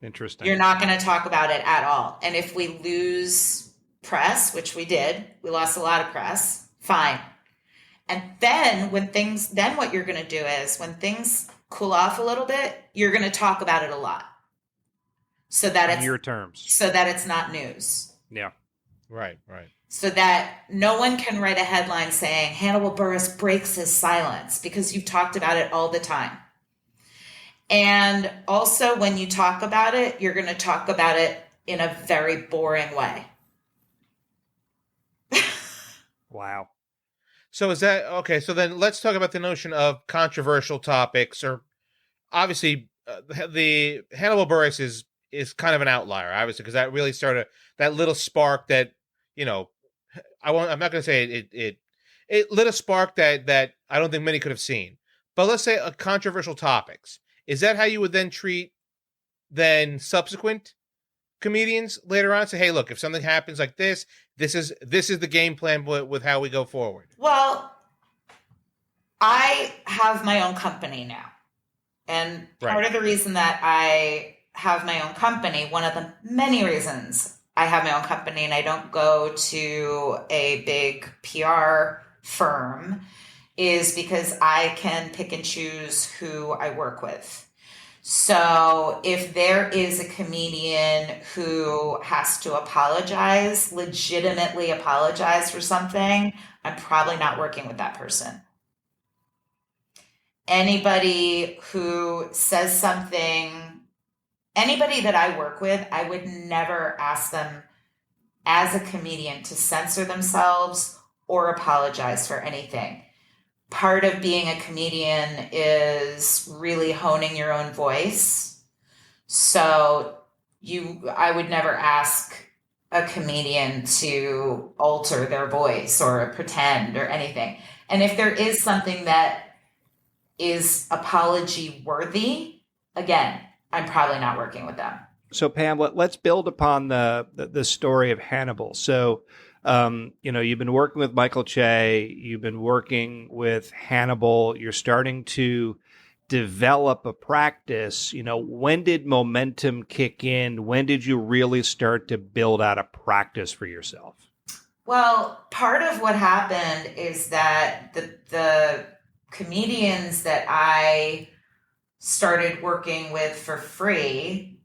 Speaker 1: Interesting.
Speaker 4: You're not going to talk about it at all. And if we lose press, which we did, we lost a lot of press, fine. And then what you're going to do is when things cool off a little bit, you're going to talk about it a lot. So that it's
Speaker 1: your terms.
Speaker 4: So that it's not news.
Speaker 1: Yeah.
Speaker 3: Right.
Speaker 4: So that no one can write a headline saying Hannibal Buress breaks his silence, because you've talked about it all the time. And also, when you talk about it, you're going to talk about it in a very boring way.
Speaker 1: Wow.
Speaker 3: So is that okay? So then let's talk about the notion of controversial topics. Or obviously, the Hannibal Buress is kind of an outlier, obviously, because that really started that little spark that, I'm not going to say it lit a spark that I don't think many could have seen. But let's say controversial topics. Is that how you would then treat then subsequent comedians later on? Say, hey, look, if something happens like this is the game plan with how we go forward.
Speaker 4: Well, I have my own company now. And part of the reason that I have my own company, one of the many reasons I have my own company and I don't go to a big PR firm, is because I can pick and choose who I work with. So if there is a comedian who has to legitimately apologize for something, I'm probably not working with that person. Anybody who says something, anybody that I work with, I would never ask them as a comedian to censor themselves or apologize for anything. Part of being a comedian is really honing your own voice. So I would never ask a comedian to alter their voice or pretend or anything. And if there is something that is apology worthy, again, I'm probably not working with them.
Speaker 1: So Pam, let's build upon the story of Hannibal. So, you've been working with Michael Che, you've been working with Hannibal, you're starting to develop a practice, when did momentum kick in? When did you really start to build out a practice for yourself?
Speaker 4: Well, part of what happened is that the comedians that I started working with for free,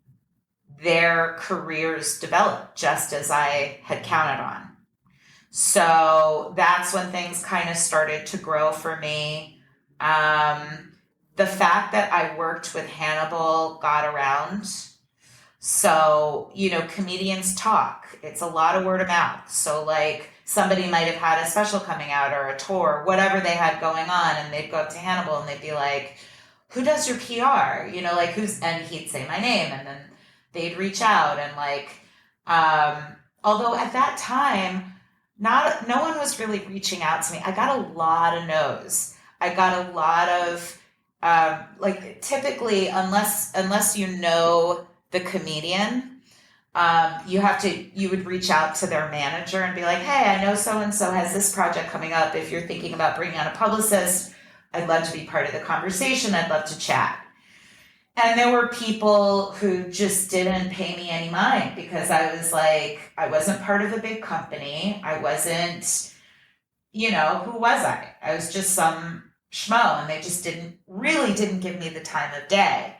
Speaker 4: their careers developed just as I had counted on. So that's when things kind of started to grow for me. The fact that I worked with Hannibal got around. So, comedians talk. It's a lot of word of mouth. So like somebody might have had a special coming out or a tour, whatever they had going on, and they'd go up to Hannibal and they'd be like, who does your PR? And he'd say my name, and then they'd reach out and although at that time, no one was really reaching out to me. I got a lot of no's. I got a lot of, typically, unless you know the comedian, you would reach out to their manager and be like, hey, I know so-and-so has this project coming up. If you're thinking about bringing on a publicist, I'd love to be part of the conversation. I'd love to chat. And there were people who just didn't pay me any mind because I wasn't part of a big company. I wasn't, who was I? I was just some schmo, and they just didn't give me the time of day.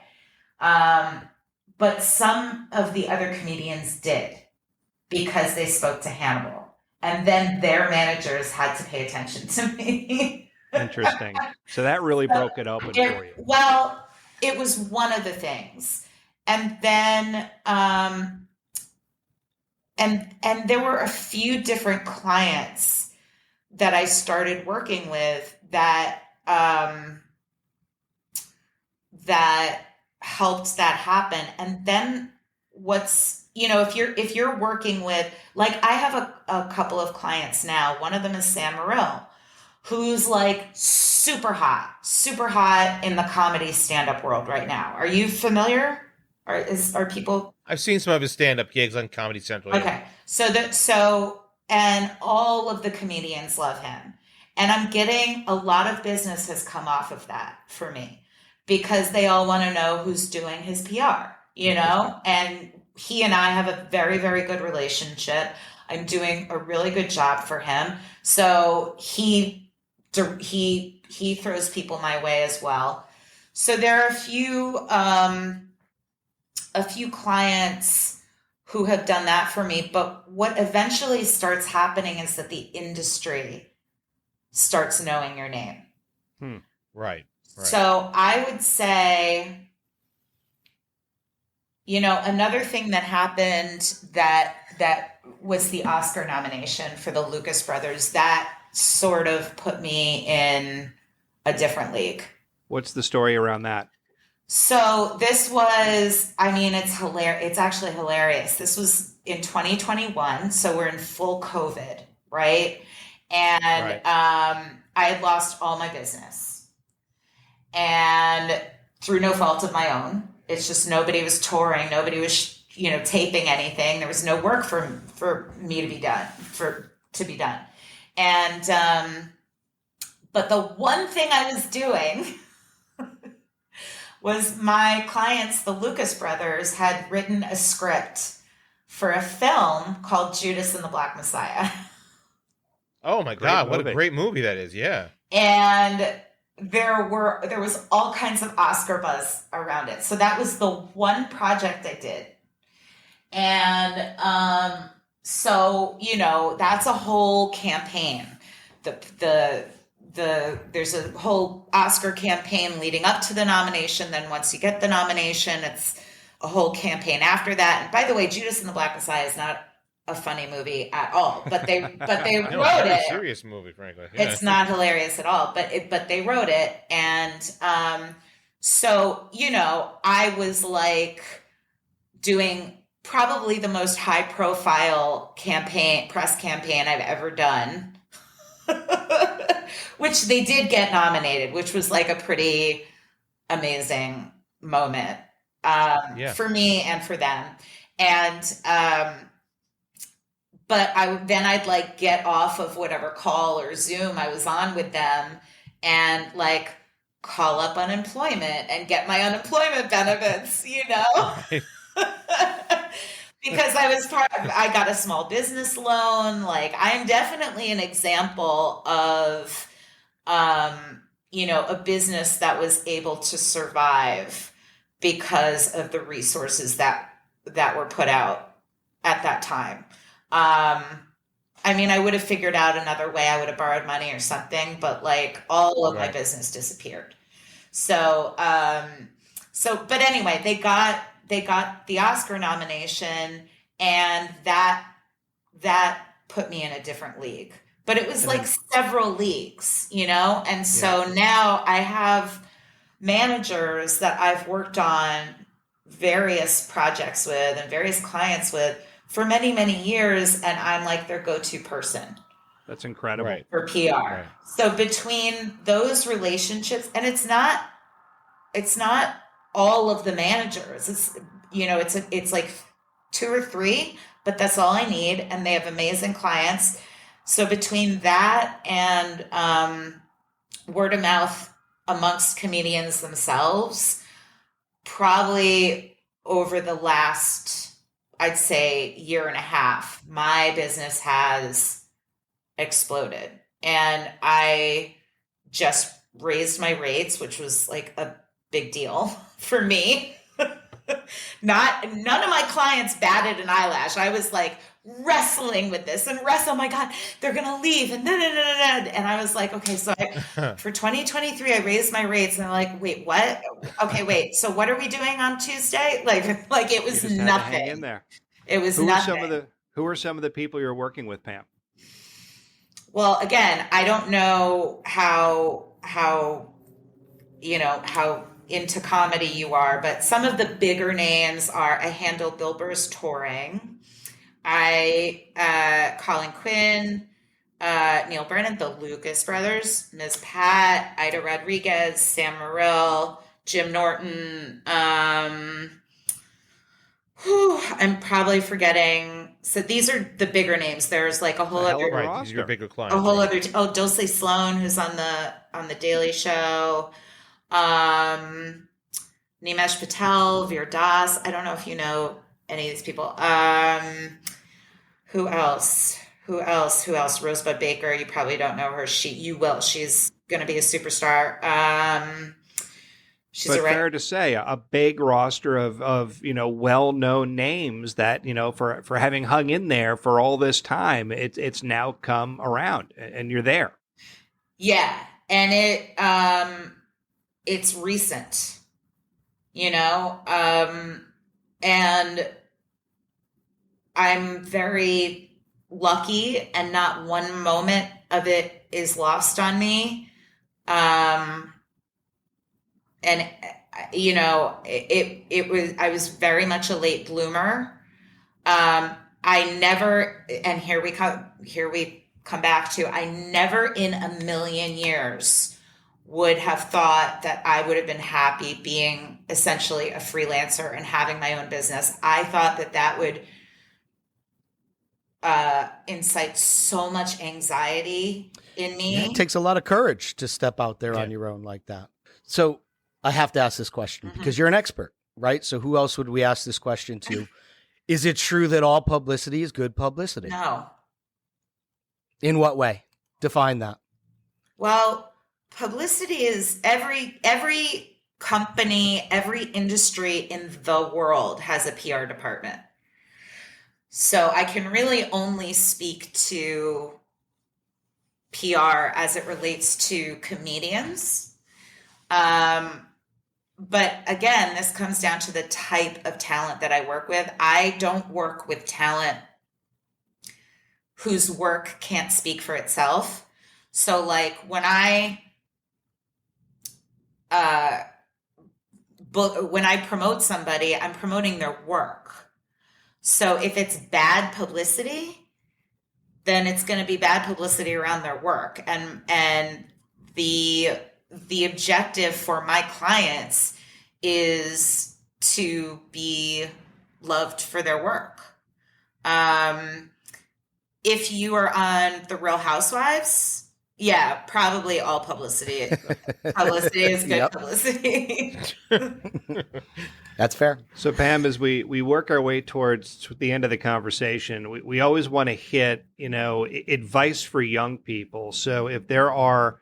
Speaker 4: But some of the other comedians did because they spoke to Hannibal. And then their managers had to pay attention to me.
Speaker 1: Interesting. So that really broke it open for you.
Speaker 4: Well, it was one of the things. And then, and there were a few different clients that I started working with that helped that happen. And then if you're working with, I have a couple of clients now. One of them is Sam Morril, who's super hot in the comedy stand-up world right now. Are you familiar? Are people?
Speaker 3: I've seen some of his stand-up gigs on Comedy Central.
Speaker 4: Okay. And all of the comedians love him. And I'm getting a lot of business has come off of that for me because they all want to know who's doing his PR, and he and I have a very, very good relationship. I'm doing a really good job for him. So he throws people my way as well. So there are a few clients who have done that for me. But what eventually starts happening is that the industry starts knowing your name.
Speaker 3: Right.
Speaker 4: So I would say, another thing that happened that was the Oscar nomination for the Lucas brothers, that sort of put me in a different league.
Speaker 1: What's the story around that?
Speaker 4: So this was, it's hilarious. It's actually hilarious. This was in 2021. So we're in full COVID, right? And I had lost all my business, and through no fault of my own. It's just nobody was touring. Nobody was, taping anything. There was no work for me to be done, to be done. And, but the one thing I was doing was my clients, the Lucas brothers, had written a script for a film called Judas and the Black Messiah.
Speaker 3: Oh my God, what a great movie that is. Yeah.
Speaker 4: And there was all kinds of Oscar buzz around it. So that was the one project I did. And so, that's a whole campaign. There's a whole Oscar campaign leading up to the nomination. Then once you get the nomination, it's a whole campaign after that. And by the way, Judas and the Black Messiah is not a funny movie at all, but they wrote it.
Speaker 3: It's a serious movie, frankly. Yeah.
Speaker 4: It's not hilarious at all, but they wrote it. And so, I was doing probably the most high profile press campaign I've ever done, which they did get nominated, which was a pretty amazing moment for me and for them. And, but I'd get off of whatever call or Zoom I was on with them and call up unemployment and get my unemployment benefits, you know? Because I got a small business loan. Like, I'm definitely an example of, a business that was able to survive because of the resources that were put out at that time. I would have figured out another way. I would have borrowed money or something, but like all of my business disappeared. So, but anyway, they got the Oscar nomination, and that put me in a different league. But it was like several leagues, And so now I have managers that I've worked on various projects with and various clients with for many, many years, and I'm like their go-to person.
Speaker 1: That's incredible.
Speaker 4: For PR. Right. So between those relationships, and it's not all of the managers. It's like 2 or 3, but that's all I need, and they have amazing clients. So between that and word of mouth amongst comedians themselves, probably over the last, I'd say, year and a half, my business has exploded. And I just raised my rates, which was like a big deal for me. None of my clients batted an eyelash. I was like wrestling with this and oh my God, they're going to leave. And and I was like, okay, so for 2023, I raised my rates, and I'm like, wait, what? Okay, wait. So what are we doing on Tuesday? Like it was nothing.
Speaker 1: Hang in there.
Speaker 4: It was nothing.
Speaker 1: Who are some of the people you're working with, Pam?
Speaker 4: Well, again, I don't know how into comedy you are, but some of the bigger names are, I handle Bill Burr's touring. Colin Quinn, Neal Brennan, the Lucas brothers, Ms. Pat, Ida Rodriguez, Sam Morril, Jim Norton. I'm probably forgetting. So these are the bigger names. There's like a whole other
Speaker 3: roster. These are bigger clients.
Speaker 4: A whole other. Dulce Sloan, who's on the Daily Show. Nimesh Patel, Veer Das. I don't know if you know any of these people. Who else? Rosebud Baker. You probably don't know her. You will. She's going to be a superstar.
Speaker 1: But fair to say, a big roster of well-known names that, for having hung in there for all this time, it's now come around, and you're there.
Speaker 4: Yeah, and it's recent, and I'm very lucky, and not one moment of it is lost on me. And I was very much a late bloomer. I never, and here we come back to, I never in a million years would have thought that I would have been happy being essentially a freelancer and having my own business. I thought that would incite so much anxiety in me.
Speaker 2: Yeah, it takes a lot of courage to step out there on your own like that. So I have to ask this question because you're an expert, right? So who else would we ask this question to? Is it true that all publicity is good publicity?
Speaker 4: No.
Speaker 2: In what way? Define that.
Speaker 4: Well, publicity is every company, every industry in the world has a PR department. So I can really only speak to PR as it relates to comedians. But again, this comes down to the type of talent that I work with. I don't work with talent whose work can't speak for itself. So like when I promote somebody, I'm promoting their work. So if it's bad publicity, then it's going to be bad publicity around their work. And the objective for my clients is to be loved for their work. If you are on The Real Housewives, Yeah, probably all publicity. Publicity is good
Speaker 2: Yep.
Speaker 4: publicity.
Speaker 2: That's fair.
Speaker 1: So, Pam, as we work our way towards the end of the conversation, we always want to hit, advice for young people. So if there are,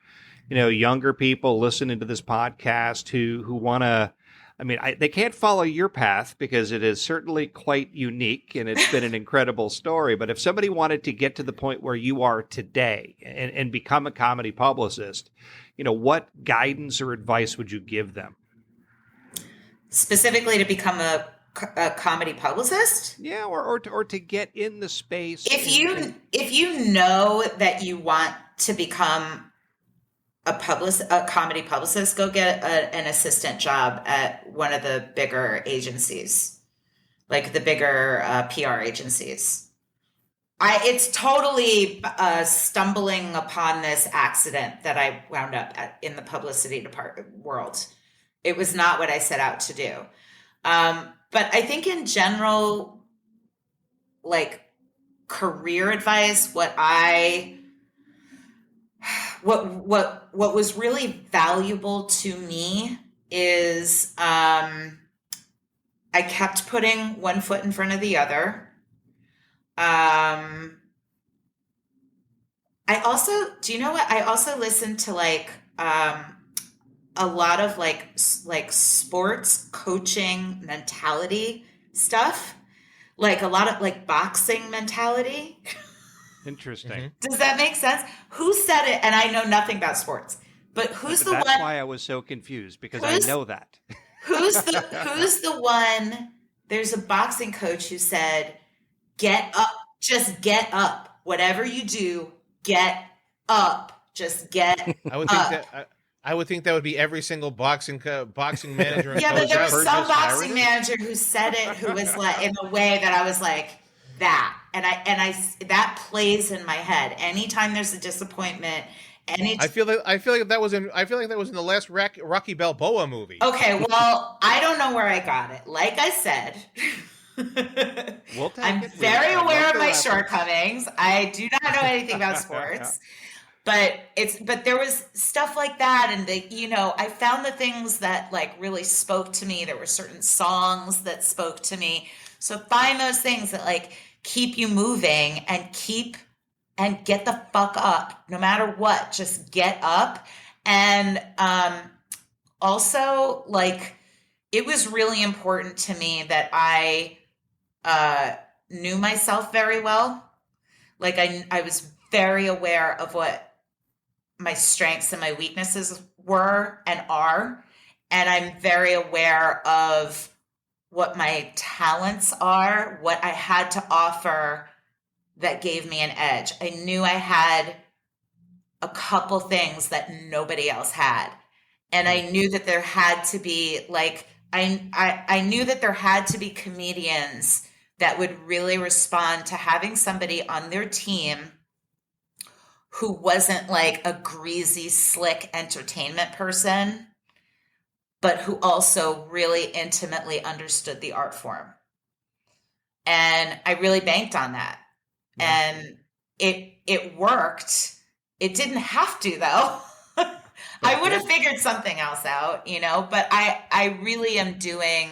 Speaker 1: younger people listening to this podcast who want to, they can't follow your path because it is certainly quite unique and it's been an incredible story. But if somebody wanted to get to the point where you are today and become a comedy publicist, what guidance or advice would you give them?
Speaker 4: Specifically to become a comedy publicist?
Speaker 1: Yeah, or to get in the space.
Speaker 4: If you know that you want to become a comedy publicist, go get an assistant job at one of the bigger agencies, like the bigger PR agencies. It's totally stumbling upon this accident that I wound up in the publicity department world. It was not what I set out to do. But I think in general, like career advice, what was really valuable to me is I kept putting one foot in front of the other. I also listened to a lot of like sports coaching mentality stuff, like a lot of like boxing mentality.
Speaker 1: Interesting.
Speaker 3: Mm-hmm.
Speaker 4: Does that make sense? Who said it? And I know nothing about sports, but
Speaker 1: That's why I was so confused, because I know that.
Speaker 4: Who's the one? There's a boxing coach who said, "Get up, just get up. Whatever you do, get up. Just get up."
Speaker 3: I would think that would be every single boxing manager.
Speaker 4: Yeah, but there was some boxing manager who said it, who was like in a way that I was like that, and I that plays in my head anytime there's a disappointment.
Speaker 3: I feel like that was in the last Rocky Balboa movie.
Speaker 4: Okay, well, I don't know where I got it. Like I said, I'm very aware of my shortcomings. I do not know anything about sports. But there was stuff like that. And I found the things that like really spoke to me. There were certain songs that spoke to me. So find those things that like keep you moving and get the fuck up no matter what, just get up. And, also like, it was really important to me that I, knew myself very well. Like I was very aware of what my strengths and my weaknesses were and are. And I'm very aware of what my talents are, what I had to offer that gave me an edge. I knew I had a couple things that nobody else had. And I knew that there had to be like, I knew that there had to be comedians that would really respond to having somebody on their team who wasn't like a greasy, slick entertainment person, but who also really intimately understood the art form. And I really banked on that. Yeah. And it worked. It didn't have to, though. I would have figured something else out, but I really am doing,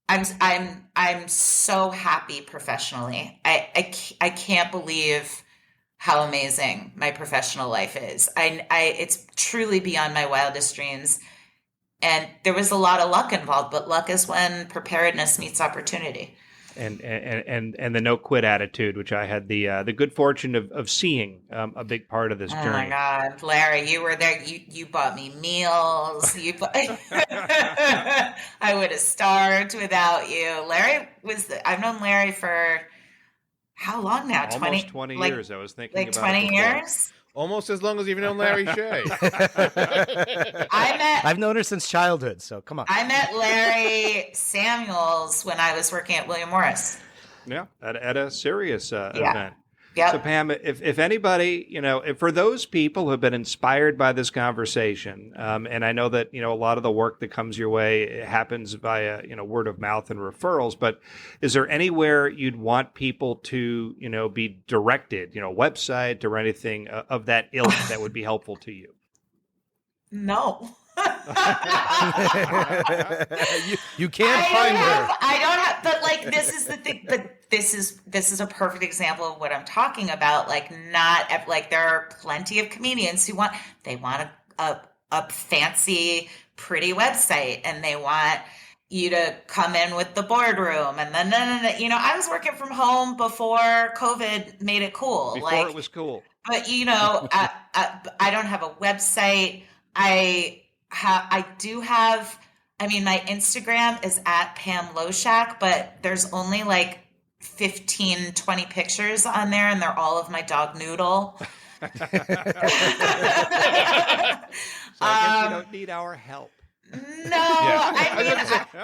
Speaker 4: I'm so happy professionally. I can't believe how amazing my professional life is. It's truly beyond my wildest dreams. And there was a lot of luck involved, but luck is when preparedness meets opportunity.
Speaker 1: And the no quit attitude, which I had the good fortune of seeing a big part of this journey.
Speaker 4: Oh my God, Larry, you were there. You bought me meals. I would have starved without you. I've known Larry for how long now?
Speaker 1: Almost 20 years. I was thinking
Speaker 4: like
Speaker 1: about
Speaker 4: 20 years.
Speaker 3: Almost as long as you've known Larry Shea.
Speaker 2: I've known her since childhood, so come on.
Speaker 4: I met Larry Samuels when I was working at William Morris.
Speaker 1: Yeah, at a serious event.
Speaker 4: Yep.
Speaker 1: So Pam, if anybody, if for those people who have been inspired by this conversation, and I know that, a lot of the work that comes your way happens via, word of mouth and referrals, but is there anywhere you'd want people to, be directed, website or anything of that ilk that would be helpful to you?
Speaker 4: No.
Speaker 2: you can't find her.
Speaker 4: I don't have, but like, this is the thing, but this is a perfect example of what I'm talking about. Like, there are plenty of comedians who want a fancy, pretty website, and they want you to come in with the boardroom, and then I was working from home before COVID made it cool.
Speaker 1: Before it was cool.
Speaker 4: But I don't have a website. I do have, my Instagram is at Pam Loshak, but there's only like 15, 20 pictures on there, and they're all of my dog Noodle.
Speaker 1: So I guess you don't need our help.
Speaker 4: No,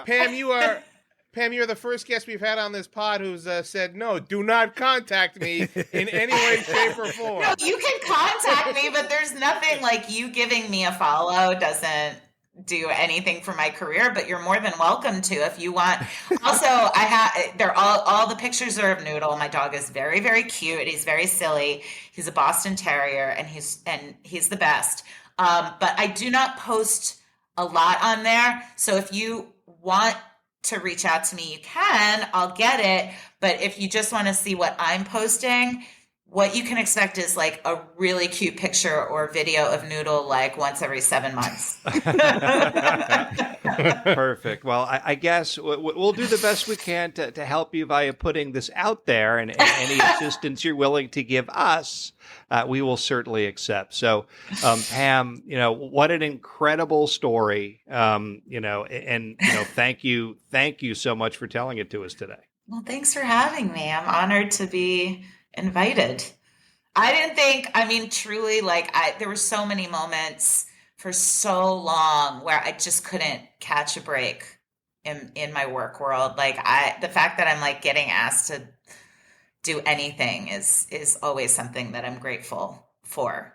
Speaker 3: Pam, you are the first guest we've had on this pod who's said, no, do not contact me in any way, shape, or form.
Speaker 4: No, you can contact me, but there's nothing like you giving me a follow doesn't do anything for my career, but you're more than welcome to if you want. Also, they're all the pictures are of Noodle. My dog is very, very cute. He's very silly. He's a Boston Terrier, and he's the best. But I do not post a lot on there. So if you want to reach out to me, you can. I'll get it. But if you just want to see what I'm posting, what you can expect is like a really cute picture or video of Noodle like once every 7 months.
Speaker 1: Perfect. Well, I guess we'll do the best we can to help you via putting this out there, and any assistance you're willing to give us, we will certainly accept. So, Pam, what an incredible story, and thank you so much for telling it to us today.
Speaker 4: Well, thanks for having me. I'm honored to be invited. I didn't think, truly, there were so many moments for so long where I just couldn't catch a break in my work world. The fact that I'm getting asked to do anything is always something that I'm grateful for.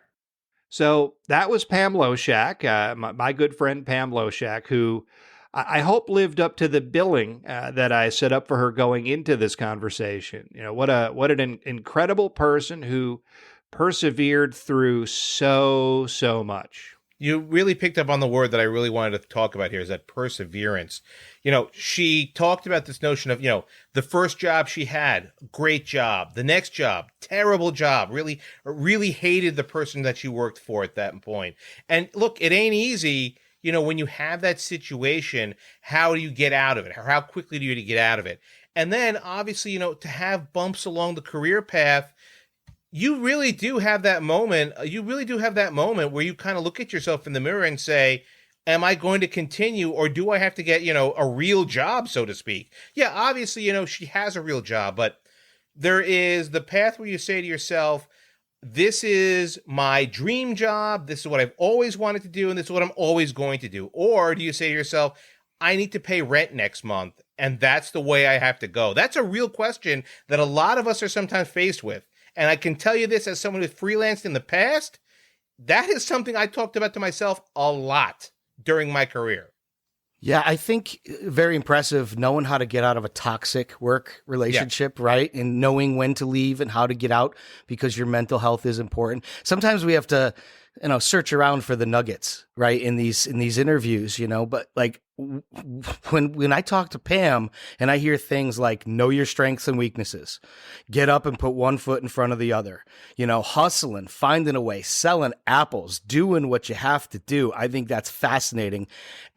Speaker 1: So that was Pam Loshak, my good friend Pam Loshak, who I hope lived up to the billing that I set up for her going into this conversation. What an incredible person who persevered through so much.
Speaker 3: You really picked up on the word that I really wanted to talk about here, is that perseverance. She talked about this notion of, the first job she had, great job. The next job, terrible job. Really hated the person that she worked for at that point. And look, it ain't easy. When you have that situation, how do you get out of it? Or how quickly do you get out of it? And then obviously, to have bumps along the career path, you really do have that moment. You really do have that moment where you kind of look at yourself in the mirror and say, am I going to continue, or do I have to get, a real job, so to speak? Yeah, obviously, she has a real job, but there is the path where you say to yourself, this is my dream job. This is what I've always wanted to do, and this is what I'm always going to do. Or do you say to yourself, I need to pay rent next month, and that's the way I have to go? That's a real question that a lot of us are sometimes faced with. And I can tell you this as someone who's freelanced in the past, that is something I talked about to myself a lot during my career.
Speaker 2: Yeah, I think very impressive knowing how to get out of a toxic work relationship, right? And knowing when to leave and how to get out, because your mental health is important. Sometimes we have to, search around for the nuggets, right? In these interviews, but when I talk to Pam and I hear things like know your strengths and weaknesses, get up and put one foot in front of the other, hustling, finding a way, selling apples, doing what you have to do. I think that's fascinating.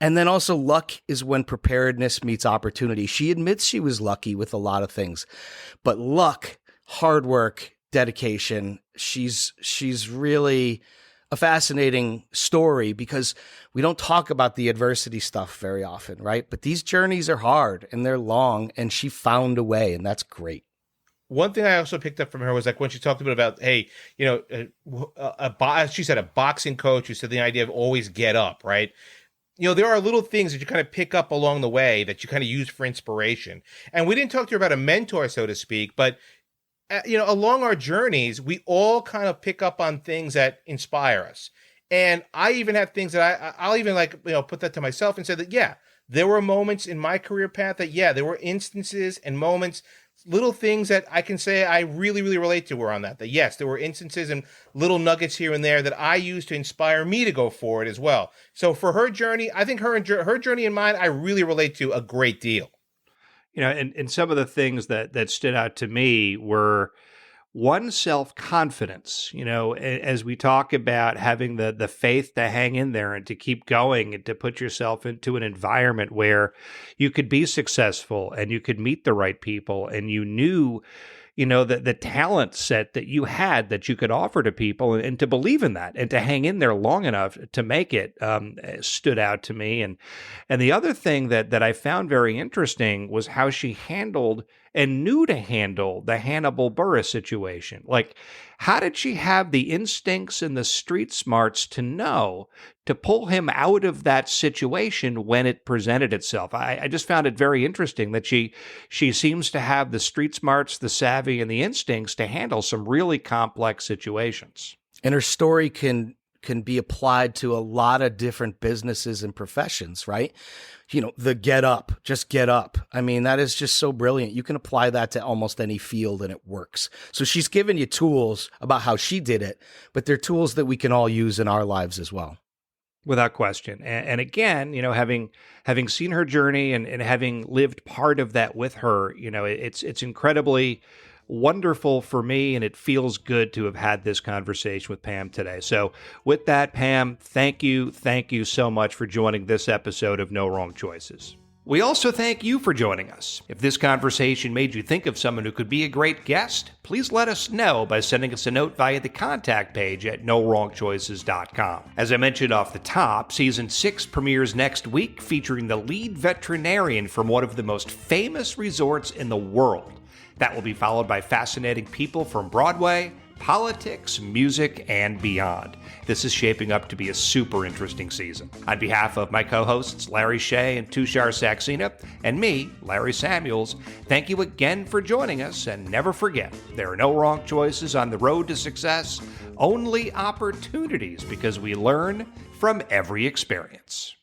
Speaker 2: And then also luck is when preparedness meets opportunity. She admits she was lucky with a lot of things, but luck, hard work, dedication, she's really a fascinating story, because we don't talk about the adversity stuff very often, right? But these journeys are hard and they're long, and she found a way, and that's great.
Speaker 3: One thing I also picked up from her was when she talked about, hey, she said a boxing coach who said the idea of always get up, right? There are little things that you kind of pick up along the way that you kind of use for inspiration. And we didn't talk to her about a mentor, so to speak, but along our journeys, we all kind of pick up on things that inspire us. And I even have things that I'll even put that to myself and say that, yeah, there were moments in my career path that, yeah, there were instances and moments, little things that I can say I really, really relate to were on that. That yes, there were instances and little nuggets here and there that I used to inspire me to go forward as well. So for her journey, I think her journey and mine, I really relate to a great deal.
Speaker 1: And some of the things that stood out to me were, one, self-confidence, as we talk about having the faith to hang in there and to keep going and to put yourself into an environment where you could be successful and you could meet the right people and you knew, the talent set that you had that you could offer to people, and to believe in that and to hang in there long enough to make it stood out to me. And the other thing that I found very interesting was how she handled and knew to handle the Hannibal Buress situation. Like, how did she have the instincts and the street smarts to know to pull him out of that situation when it presented itself? I just found it very interesting that she seems to have the street smarts, the savvy, and the instincts to handle some really complex situations.
Speaker 2: And her story can be applied to a lot of different businesses and professions, right? The get up, just get up. I mean, that is just so brilliant. You can apply that to almost any field and it works. So she's given you tools about how she did it, but they're tools that we can all use in our lives as well.
Speaker 1: Without question. And again, having seen her journey and having lived part of that with her, it's incredibly wonderful for me, and it feels good to have had this conversation with Pam today. So with that, Pam, thank you so much for joining this episode of No Wrong Choices. We also thank you for joining us. If this conversation made you think of someone who could be a great guest, please let us know by sending us a note via the contact page at NoWrongChoices.com. As I mentioned off the top, Season 6 premieres next week, featuring the lead veterinarian from one of the most famous resorts in the world. That will be followed by fascinating people from Broadway, politics, music, and beyond. This is shaping up to be a super interesting season. On behalf of my co-hosts, Larry Shea and Tushar Saxena, and me, Larry Samuels, thank you again for joining us, and never forget, there are no wrong choices on the road to success, only opportunities, because we learn from every experience.